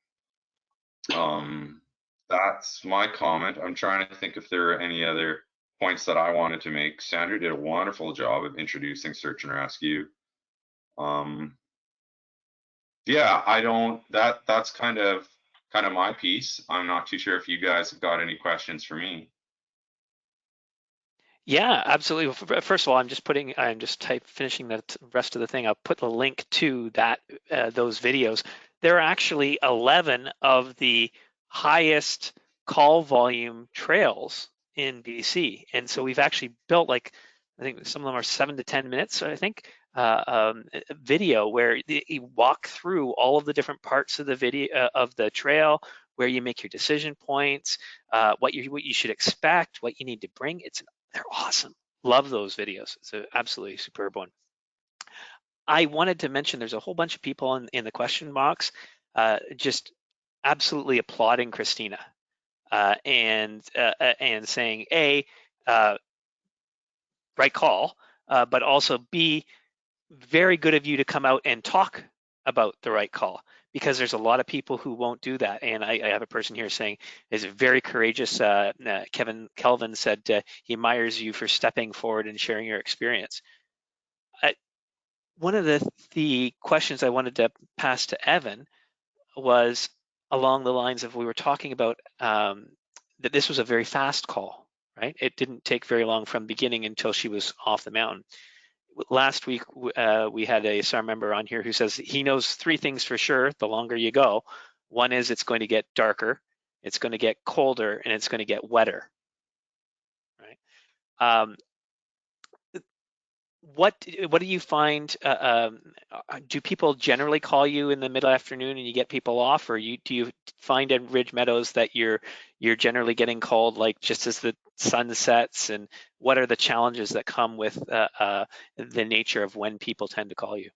that's my comment. I'm trying to think if there are any other points that I wanted to make. Sandra did a wonderful job of introducing search and rescue. Yeah, I don't, that's kind of my piece. I'm not too sure if you guys have got any questions for me. Yeah, absolutely. First of all, I'm just finishing the rest of the thing. I'll put the link to that those videos. There are actually 11 of the highest call volume trails in BC, and so we've actually built, like, I think some of them are 7 to 10 minutes, I think, video where you walk through all of the different parts of the video of the trail, where you make your decision points, what you should expect, what you need to bring. They're awesome. Love those videos. It's an absolutely superb one. I wanted to mention there's a whole bunch of people in the question box just absolutely applauding Christina and saying, A, right call, but also B, very good of you to come out and talk about the right call, because there's a lot of people who won't do that. And I have a person here saying is very courageous. Kelvin said he admires you for stepping forward and sharing your experience. One of the questions I wanted to pass to Evan was along the lines of, we were talking about that this was a very fast call, right? It didn't take very long from beginning until she was off the mountain. Last week, we had a SAR member on here who says he knows 3 things for sure the longer you go. One is it's going to get darker, it's going to get colder, and it's going to get wetter, right? What do you find? Do people generally call you in the middle afternoon and you get people off, or do you find in Ridge Meadows that you're generally getting called like just as the sun sets? And what are the challenges that come with the nature of when people tend to call you?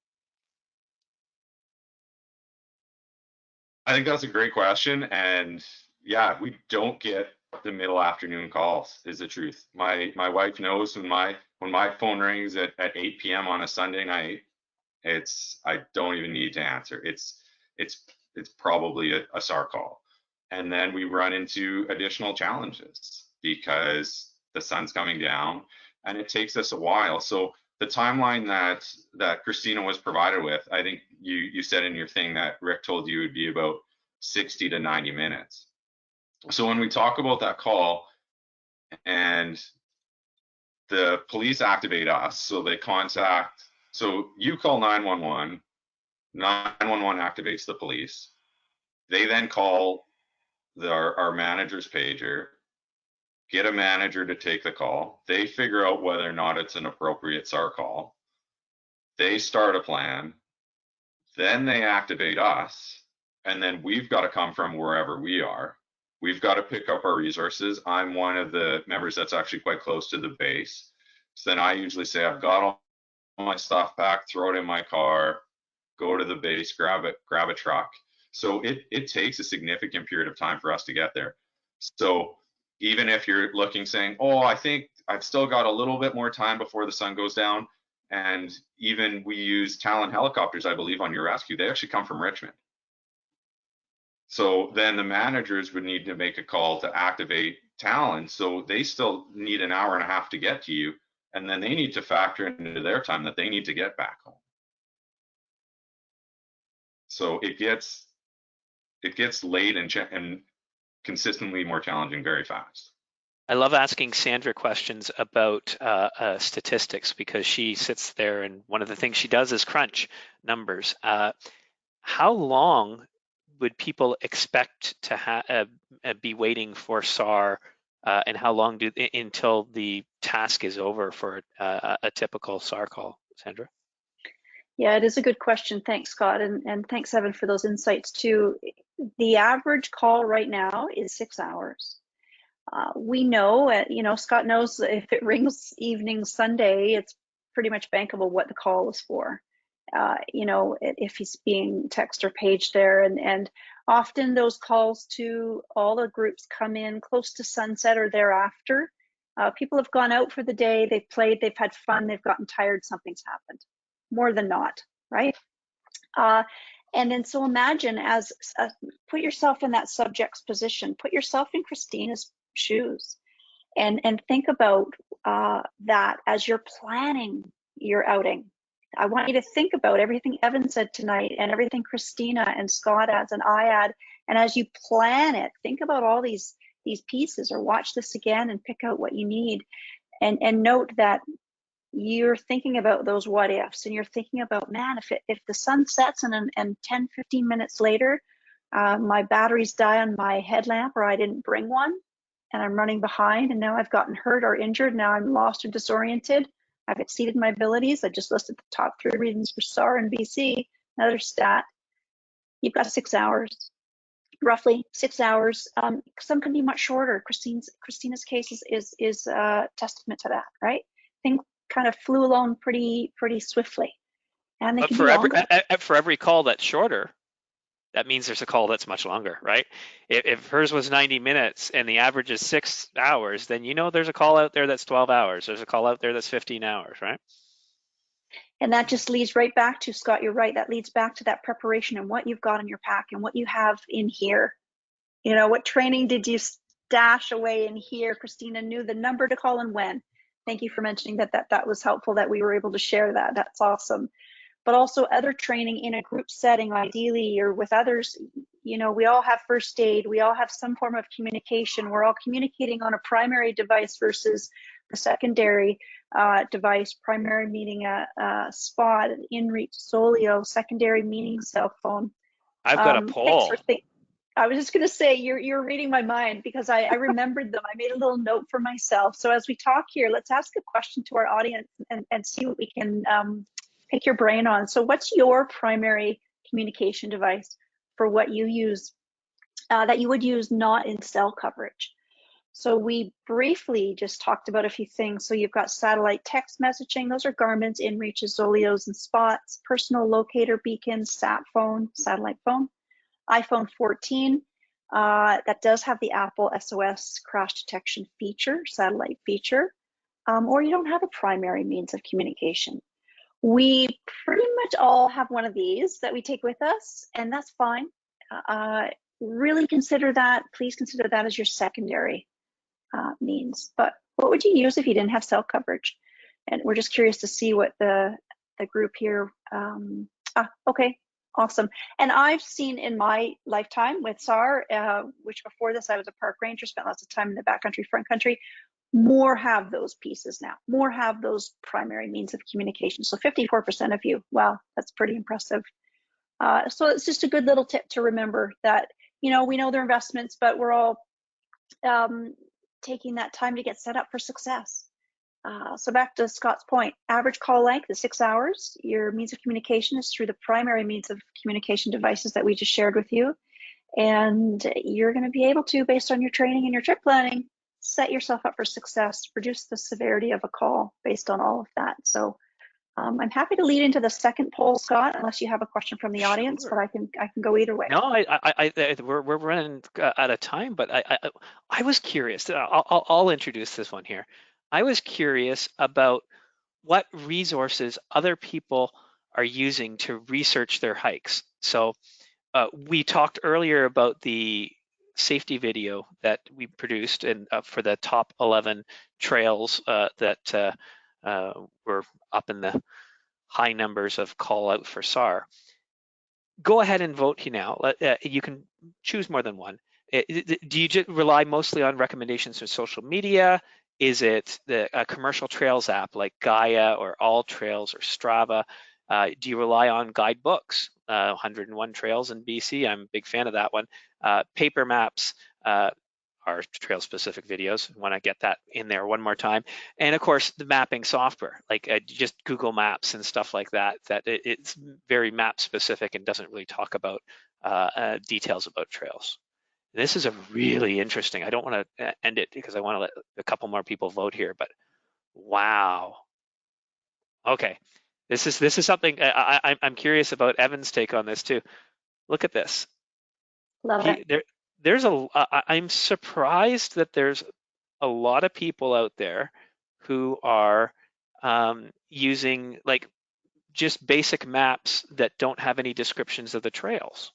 I think that's a great question. And yeah, we don't get the middle afternoon calls, is the truth. My wife knows when my phone rings at 8 p.m. on a Sunday night, I don't even need to answer. It's probably a SAR call. And then we run into additional challenges because the sun's coming down and it takes us a while. So the timeline that Christina was provided with, I think you said in your thing that Rick told you would be about 60 to 90 minutes. So when we talk about that call and the police activate us, so you call 911, 911 activates the police. They then call our manager's pager, get a manager to take the call. They figure out whether or not it's an appropriate SAR call. They start a plan. Then they activate us. And then we've got to come from wherever we are. We've got to pick up our resources. I'm one of the members that's actually quite close to the base. So then I usually say, I've got all my stuff packed, throw it in my car, go to the base, grab a truck. So it takes a significant period of time for us to get there. So even if you're looking saying, oh, I think I've still got a little bit more time before the sun goes down, and even we use Talon helicopters, I believe, on your rescue, they actually come from Richmond. So then the managers would need to make a call to activate Talon, so they still need an hour and a half to get to you, and then they need to factor into their time that they need to get back home. So it gets late and consistently more challenging very fast. I love asking Sandra questions about statistics because she sits there and one of the things she does is crunch numbers. How long would people expect to be waiting for SAR, and how long until the task is over for a typical SAR call, Sandra? Yeah, it is a good question. Thanks, Scott, and thanks, Evan, for those insights too. The average call right now is 6 hours. We know, Scott knows if it rings evening Sunday, it's pretty much bankable what the call is for. If he's being text or paged there, and often those calls to all the groups come in close to sunset or thereafter. People have gone out for the day, they've played, they've had fun, they've gotten tired, something's happened. More than not, right? And then so imagine put yourself in that subject's position, put yourself in Christina's shoes, and think about that as you're planning your outing. I want you to think about everything Evan said tonight and everything Christina and Scott adds and I add, and as you plan it, think about all these pieces, or watch this again and pick out what you need, and note that you're thinking about those what ifs, and you're thinking about, man, if the sun sets and 10, 15 minutes later, my batteries die on my headlamp, or I didn't bring one, and I'm running behind, and now I've gotten hurt or injured, now I'm lost or disoriented, I've exceeded my abilities. I just listed the top 3 reasons for SAR in BC. Another stat, you've got 6 hours, roughly 6 hours. Some can be much shorter. Christina's case is a testament to that, right? Things kind of flew along pretty swiftly, and they But can be longer. for every call that's shorter, that means there's a call that's much longer, right? If hers was 90 minutes and the average is 6 hours, then there's a call out there that's 12 hours. There's a call out there that's 15 hours, right? And that just leads right back to, Scott, you're right, that leads back to that preparation and what you've got in your pack and what you have in here. What training did you stash away in here? Christina knew the number to call and when. Thank you for mentioning that was helpful, that we were able to share that. That's awesome. But also other training in a group setting, ideally, or with others. We all have first aid. We all have some form of communication. We're all communicating on a primary device versus the secondary device. Primary meaning a spot, an inReach Solio, secondary meaning cell phone. I've got a poll. I was just going to say, you're reading my mind, because I remembered them. I made a little note for myself. So as we talk here, let's ask a question to our audience and see what we can pick your brain on. So what's your primary communication device for what you use, that you would use not in cell coverage? So we briefly just talked about a few things. So you've got satellite text messaging. Those are Garmin's, inReaches, Zolios, and Spots. Personal locator beacons, sat phone, satellite phone. iPhone 14, that does have the Apple SOS crash detection feature, satellite feature, or you don't have a primary means of communication. We pretty much all have one of these that we take with us, and that's fine. Really consider that, please consider that as your secondary means. But what would you use if you didn't have cell coverage? And we're just curious to see what the group here, okay. Awesome. And I've seen in my lifetime with SAR, which before this I was a park ranger, spent lots of time in the backcountry, front country, more have those pieces now, more have those primary means of communication. So 54% of you, wow, that's pretty impressive. So it's just a good little tip to remember that, we know they're investments, but we're all taking that time to get set up for success. So back to Scott's point, average call length is 6 hours. Your means of communication is through the primary means of communication devices that we just shared with you. And you're going to be able to, based on your training and your trip planning, set yourself up for success, reduce the severity of a call based on all of that. So I'm happy to lead into the second poll, Scott, unless you have a question from the audience, Sure. but I can go either way. No, we're running out of time, but I was curious. I'll introduce this one here. I was curious about what resources other people are using to research their hikes. So we talked earlier about the safety video that we produced and for the top 11 trails that were up in the high numbers of call out for SAR. go ahead and vote here now. You can choose more than one. Do you just rely mostly on recommendations from social media? Is it the commercial trails app like Gaia or All Trails or Strava? Do you rely on guidebooks? 101 Trails in BC, I'm a big fan of that one. Paper maps are trail-specific videos. I want to get that in there one more time. And of course, the mapping software, like just Google Maps and stuff like that, it's very map-specific and doesn't really talk about details about trails. This is a really interesting, I don't want to end it because I want to let a couple more people vote here, but wow. Okay, this is something I'm curious about Evan's take on this too. Look at this. Love it. I'm surprised that there's a lot of people out there who are using like just basic maps that don't have any descriptions of the trails.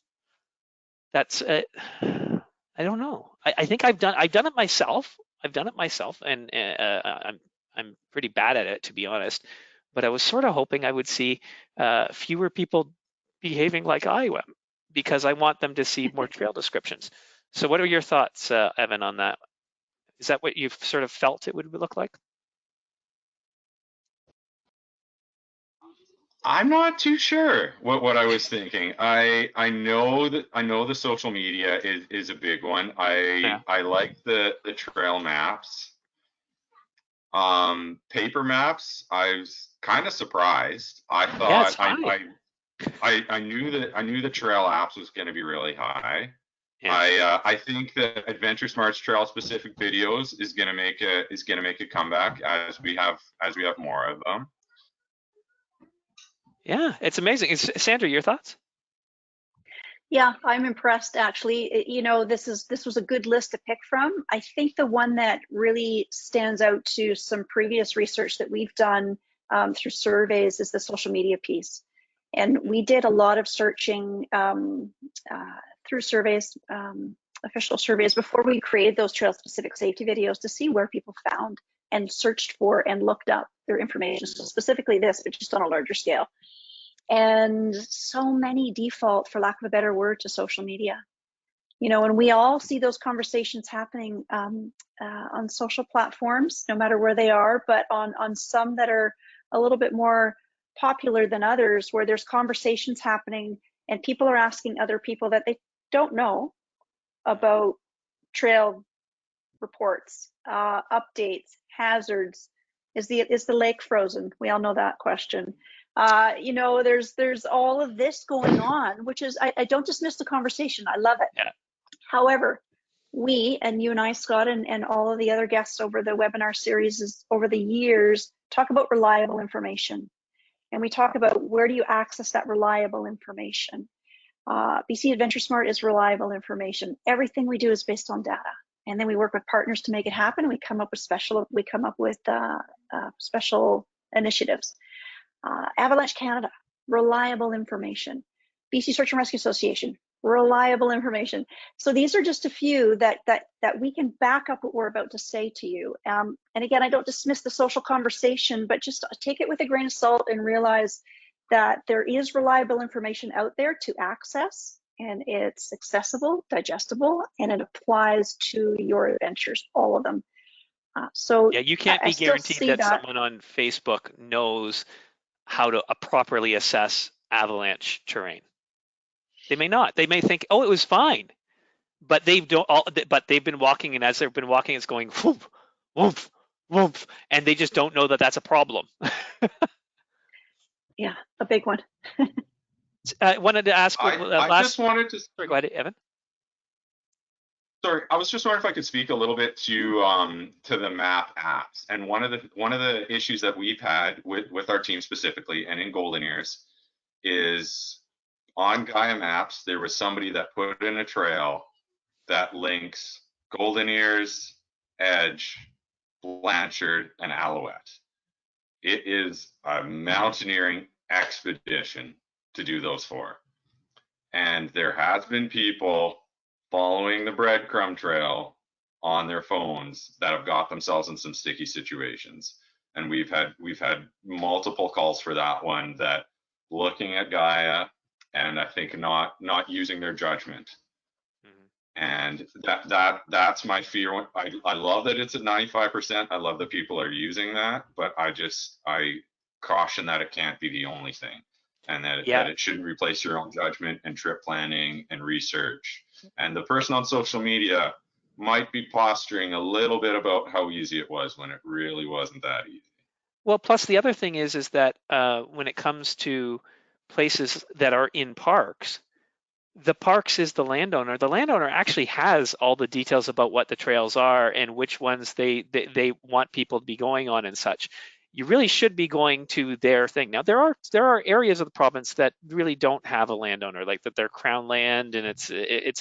That's I don't know. I think I've done it myself. And I'm pretty bad at it, to be honest. But I was sort of hoping I would see fewer people behaving like I am, because I want them to see more trail descriptions. So what are your thoughts, Evan, on that? Is that what you've sort of felt it would look like? I'm not too sure what I was thinking. I know the social media is a big one. Yeah. I like the trail maps. Paper maps, I was kind of surprised. I Yeah, it's thought high. I knew the trail apps was going to be really high. Yeah. I think that AdventureSmart's trail specific videos is going to make a comeback as we have more of them. Yeah, it's amazing. Sandra, your thoughts? Yeah, I'm impressed actually. You know, this was a good list to pick from. I think the one that really stands out to some previous research that we've done through surveys is the social media piece. And we did a lot of searching through surveys, official surveys, before we created those trail specific safety videos to see where people found and searched for and looked up their information. So specifically this, but just on a larger scale. And so many default, for lack of a better word, to social media. You know, and we all see those conversations happening on social platforms, no matter where they are, but on some that are a little bit more popular than others, where there's conversations happening and people are asking other people that they don't know about trail reports, updates, hazards. Is the lake frozen? We all know that question. You know, there's all of this going on, which is, I don't dismiss the conversation. I love it. Yeah. However, we, and you and I, Scott, and all of the other guests over the webinar series over the years, talk about reliable information. And we talk about where do you access that reliable information. BC AdventureSmart is reliable information. Everything we do is based on data. And then we work with partners to make it happen. And we come up with special initiatives. Avalanche Canada, reliable information. BC Search and Rescue Association, reliable information. So these are just a few that we can back up what we're about to say to you. And again, I don't dismiss the social conversation, but just take it with a grain of salt and realize that there is reliable information out there to access, and it's accessible, digestible, and it applies to your adventures, all of them. So Yeah, you can't be guaranteed that someone on Facebook knows how to properly assess avalanche terrain. They may not. They may think, oh, it was fine, but they've been walking, and as they've been walking, it's going whoop, whoop, whoop, and they just don't know that that's a problem. Yeah, a big one. I wanted to ask. I just wanted to. Sorry, go ahead, Evan. Sorry, I was just wondering if I could speak a little bit to the map apps. And one of the issues that we've had with our team specifically, and in Golden Ears, is on Gaia Maps there was somebody that put in a trail that links Golden Ears, Edge, Blanchard, and Alouette. It is a mountaineering expedition to do those 4. And there has been people following the breadcrumb trail on their phones that have got themselves in some sticky situations. And we've had multiple calls for that one, that looking at Gaia and I think not using their judgment. Mhm. And that's my fear. I love that it's at 95%. I love that people are using that, but I caution that it can't be the only thing, and that Yeah. it shouldn't replace your own judgment and trip planning and research. And the person on social media might be posturing a little bit about how easy it was when it really wasn't that easy. Well, plus the other thing is that when it comes to places that are in parks, the parks is the landowner. The landowner actually has all the details about what the trails are and which ones they want people to be going on and such. You really should be going to their thing. Now there are areas of the province that really don't have a landowner, like that they're crown land and it's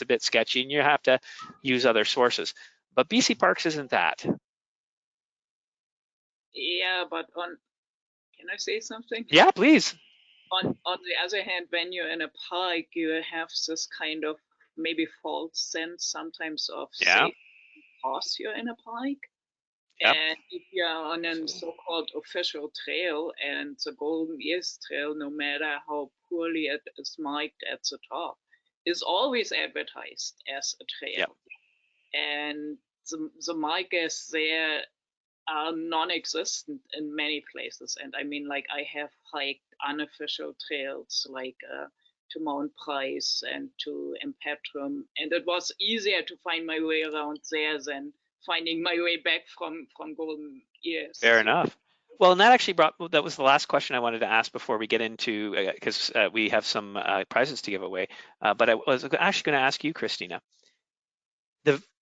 a bit sketchy and you have to use other sources. But BC Parks isn't that. Yeah, but can I say something? Yeah, please. On the other hand, when you're in a park, you have this kind of maybe false sense sometimes of Yeah. safety because you're in a park. Yep. And if you're on a so-called official trail, and the Golden Ears Trail, no matter how poorly it is marked at the top, is always advertised as a trail. Yep. And the markers there are non-existent in many places. And I mean, like, I have hiked unofficial trails like to Mount Price and to Empetrum, and it was easier to find my way around there than finding my way back from Golden Ears. Fair enough. Well, and that actually that was the last question I wanted to ask before we get into, because we have some prizes to give away. But I was actually going to ask you, Christina,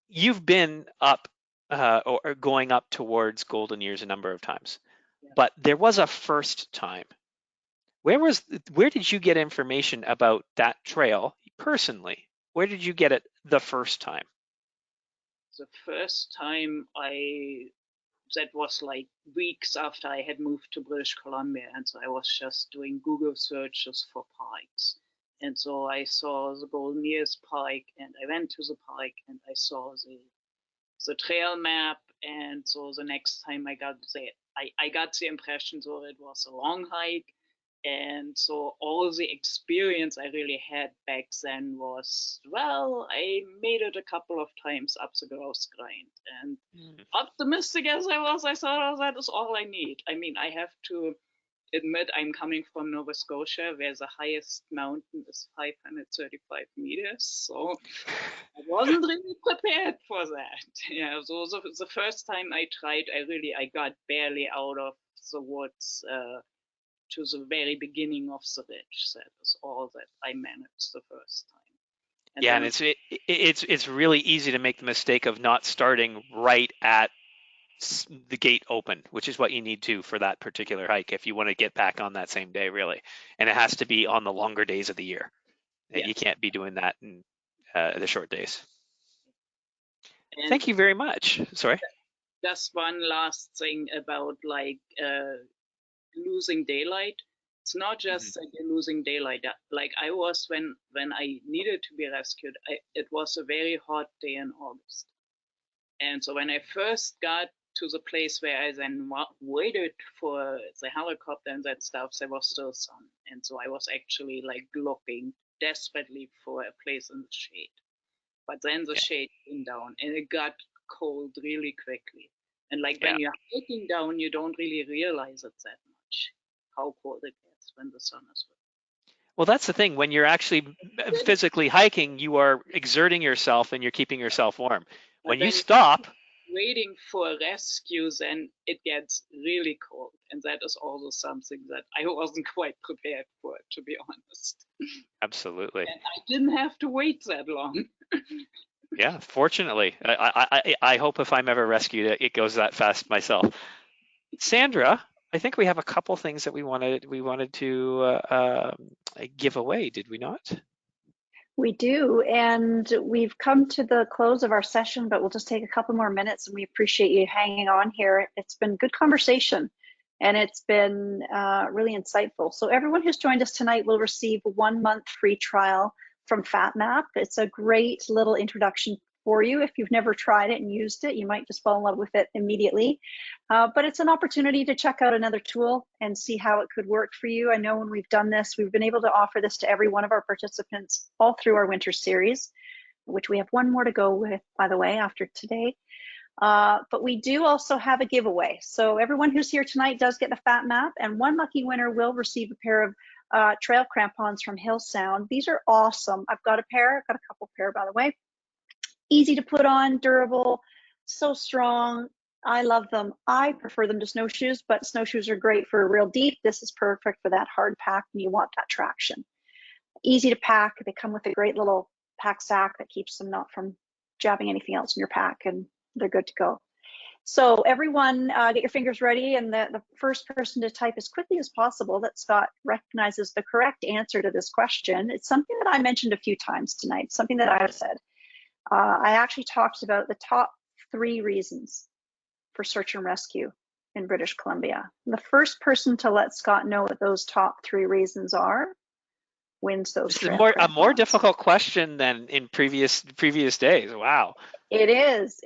you've been up or going up towards Golden Ears a number of times, Yeah. but there was a first time. Where did you get information about that trail personally? Where did you get it the first time? The first time that was like weeks after I had moved to British Columbia, and so I was just doing Google searches for parks. And so I saw the Golden Ears Park, and I went to the park, and I saw the trail map. And so the next time I got there, I got the impression so it was a long hike. And so all the experience I really had back then was, well, I made it a couple of times up the Grouse Grind. And optimistic as I was, I thought, oh, that is all I need. I mean, I have to admit I'm coming from Nova Scotia, where the highest mountain is 535 meters. So I wasn't really prepared for that. Yeah, so the first time I tried, I got barely out of the woods to the very beginning of the ridge. That is all that I managed the first time. And yeah, then and it's really easy to make the mistake of not starting right at the gate open, which is what you need to for that particular hike if you want to get back on that same day, really. And it has to be on the longer days of the year. Yeah. You can't be doing that in the short days. And thank you very much. Sorry. just one last thing about like losing daylight. It's not just that you're losing daylight. Like I was when I needed to be rescued. It was a very hot day in August, and so when I first got to the place where I then waited for the helicopter and that stuff, there was still sun, and so I was actually like looking desperately for a place in the shade. But then the shade came down, and it got cold really quickly. And like when you're hiking down, you don't really realize it that much how cold it gets when the sun is with. Well, that's the thing. When you're actually physically hiking, you are exerting yourself and you're keeping yourself warm. When you stop, waiting for rescues, and it gets really cold, and that is also something that I wasn't quite prepared for, to be honest. Absolutely. And I didn't have to wait that long. Yeah, fortunately. I hope if I'm ever rescued, it goes that fast myself. Sandra, I think we have a couple things that we wanted to give away, did we not? We do, and we've come to the close of our session, but we'll just take a couple more minutes, and we appreciate you hanging on here. It's been good conversation, and it's been really insightful. So everyone who's joined us tonight will receive a 1 month free trial from FatMap. It's a great little introduction for you. If you've never tried it and used it, you might just fall in love with it immediately. But it's an opportunity to check out another tool and see how it could work for you. I know when we've done this, we've been able to offer this to every one of our participants all through our winter series, which we have one more to go with, by the way, after today. But we do also have a giveaway. So everyone who's here tonight does get the fat map, and one lucky winner will receive a pair of trail crampons from Hill Sound. These are awesome. I've got a pair. I've got a couple pair, by the way. Easy to put on, durable, so strong. I love them. I prefer them to snowshoes, but snowshoes are great for real deep. This is perfect for that hard pack when you want that traction. Easy to pack. They come with a great little pack sack that keeps them not from jabbing anything else in your pack, and they're good to go. So everyone, get your fingers ready, and the first person to type as quickly as possible that Scott recognizes the correct answer to this question. It's something that I mentioned a few times tonight, something that I've said. I actually talked about the top 3 reasons for search and rescue in British Columbia. And the first person to let Scott know what those top 3 reasons are wins those trail crampons. A more difficult question than in previous days. Wow. It is.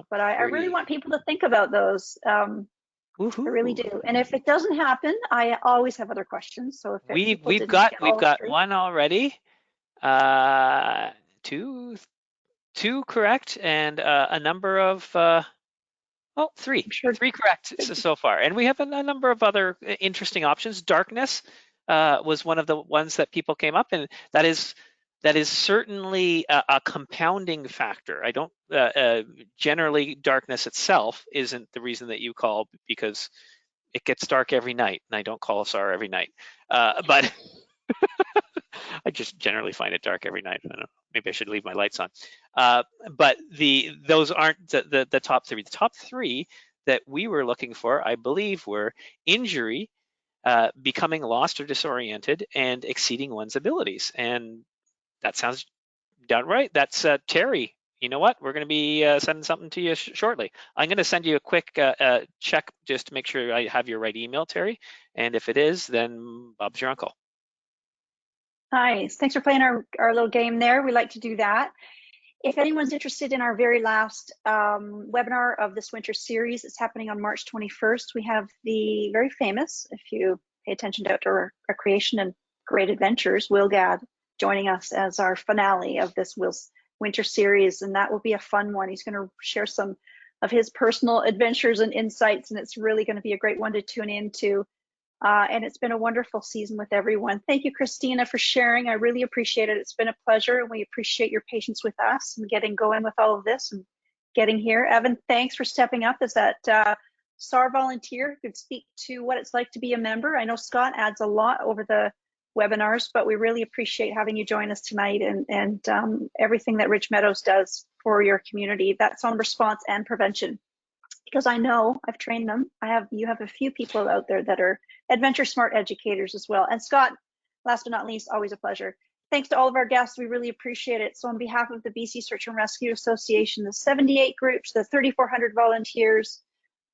But I really want people to think about those. I really do. And if it doesn't happen, I always have other questions. So if we've got one already. 2 correct, and a number of 3. Sure. 3 correct so far, and we have a number of other interesting options. Darkness was one of the ones that people came up, and that is certainly a compounding factor. I don't generally, darkness itself isn't the reason that you call, because it gets dark every night, and I don't call a SAR every night. But I just generally find it dark every night. I don't know, maybe I should leave my lights on. But those aren't the top 3. The top 3 that we were looking for, I believe, were injury, becoming lost or disoriented, and exceeding one's abilities. And that sounds downright. That's Terry. You know what? We're going to be sending something to you shortly. I'm going to send you a quick check just to make sure I have your right email, Terry. And if it is, then Bob's your uncle. Nice. Thanks for playing our little game there. We like to do that. If anyone's interested in our very last webinar of this winter series, it's happening on March 21st. We have the very famous, if you pay attention to outdoor recreation and great adventures, Will Gadd joining us as our finale of this Will's winter series, and that will be a fun one. He's going to share some of his personal adventures and insights, and it's really going to be a great one to tune into. And it's been a wonderful season with everyone. Thank you, Christina, for sharing. I really appreciate it. It's been a pleasure, and we appreciate your patience with us and getting going with all of this and getting here. Evan, thanks for stepping up as that SAR volunteer who could speak to what it's like to be a member. I know Scott adds a lot over the webinars, but we really appreciate having you join us tonight, and everything that Ridge Meadows does for your community. That's on response and prevention. Because I know I've trained them. You have a few people out there that are AdventureSmart educators as well. And Scott, last but not least, always a pleasure. Thanks to all of our guests. We really appreciate it. So on behalf of the BC Search and Rescue Association, the 78 groups, the 3,400 volunteers,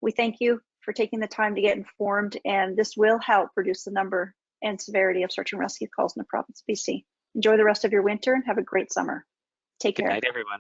we thank you for taking the time to get informed. And this will help reduce the number and severity of search and rescue calls in the province of BC. Enjoy the rest of your winter and have a great summer. Take care. Good night, everyone.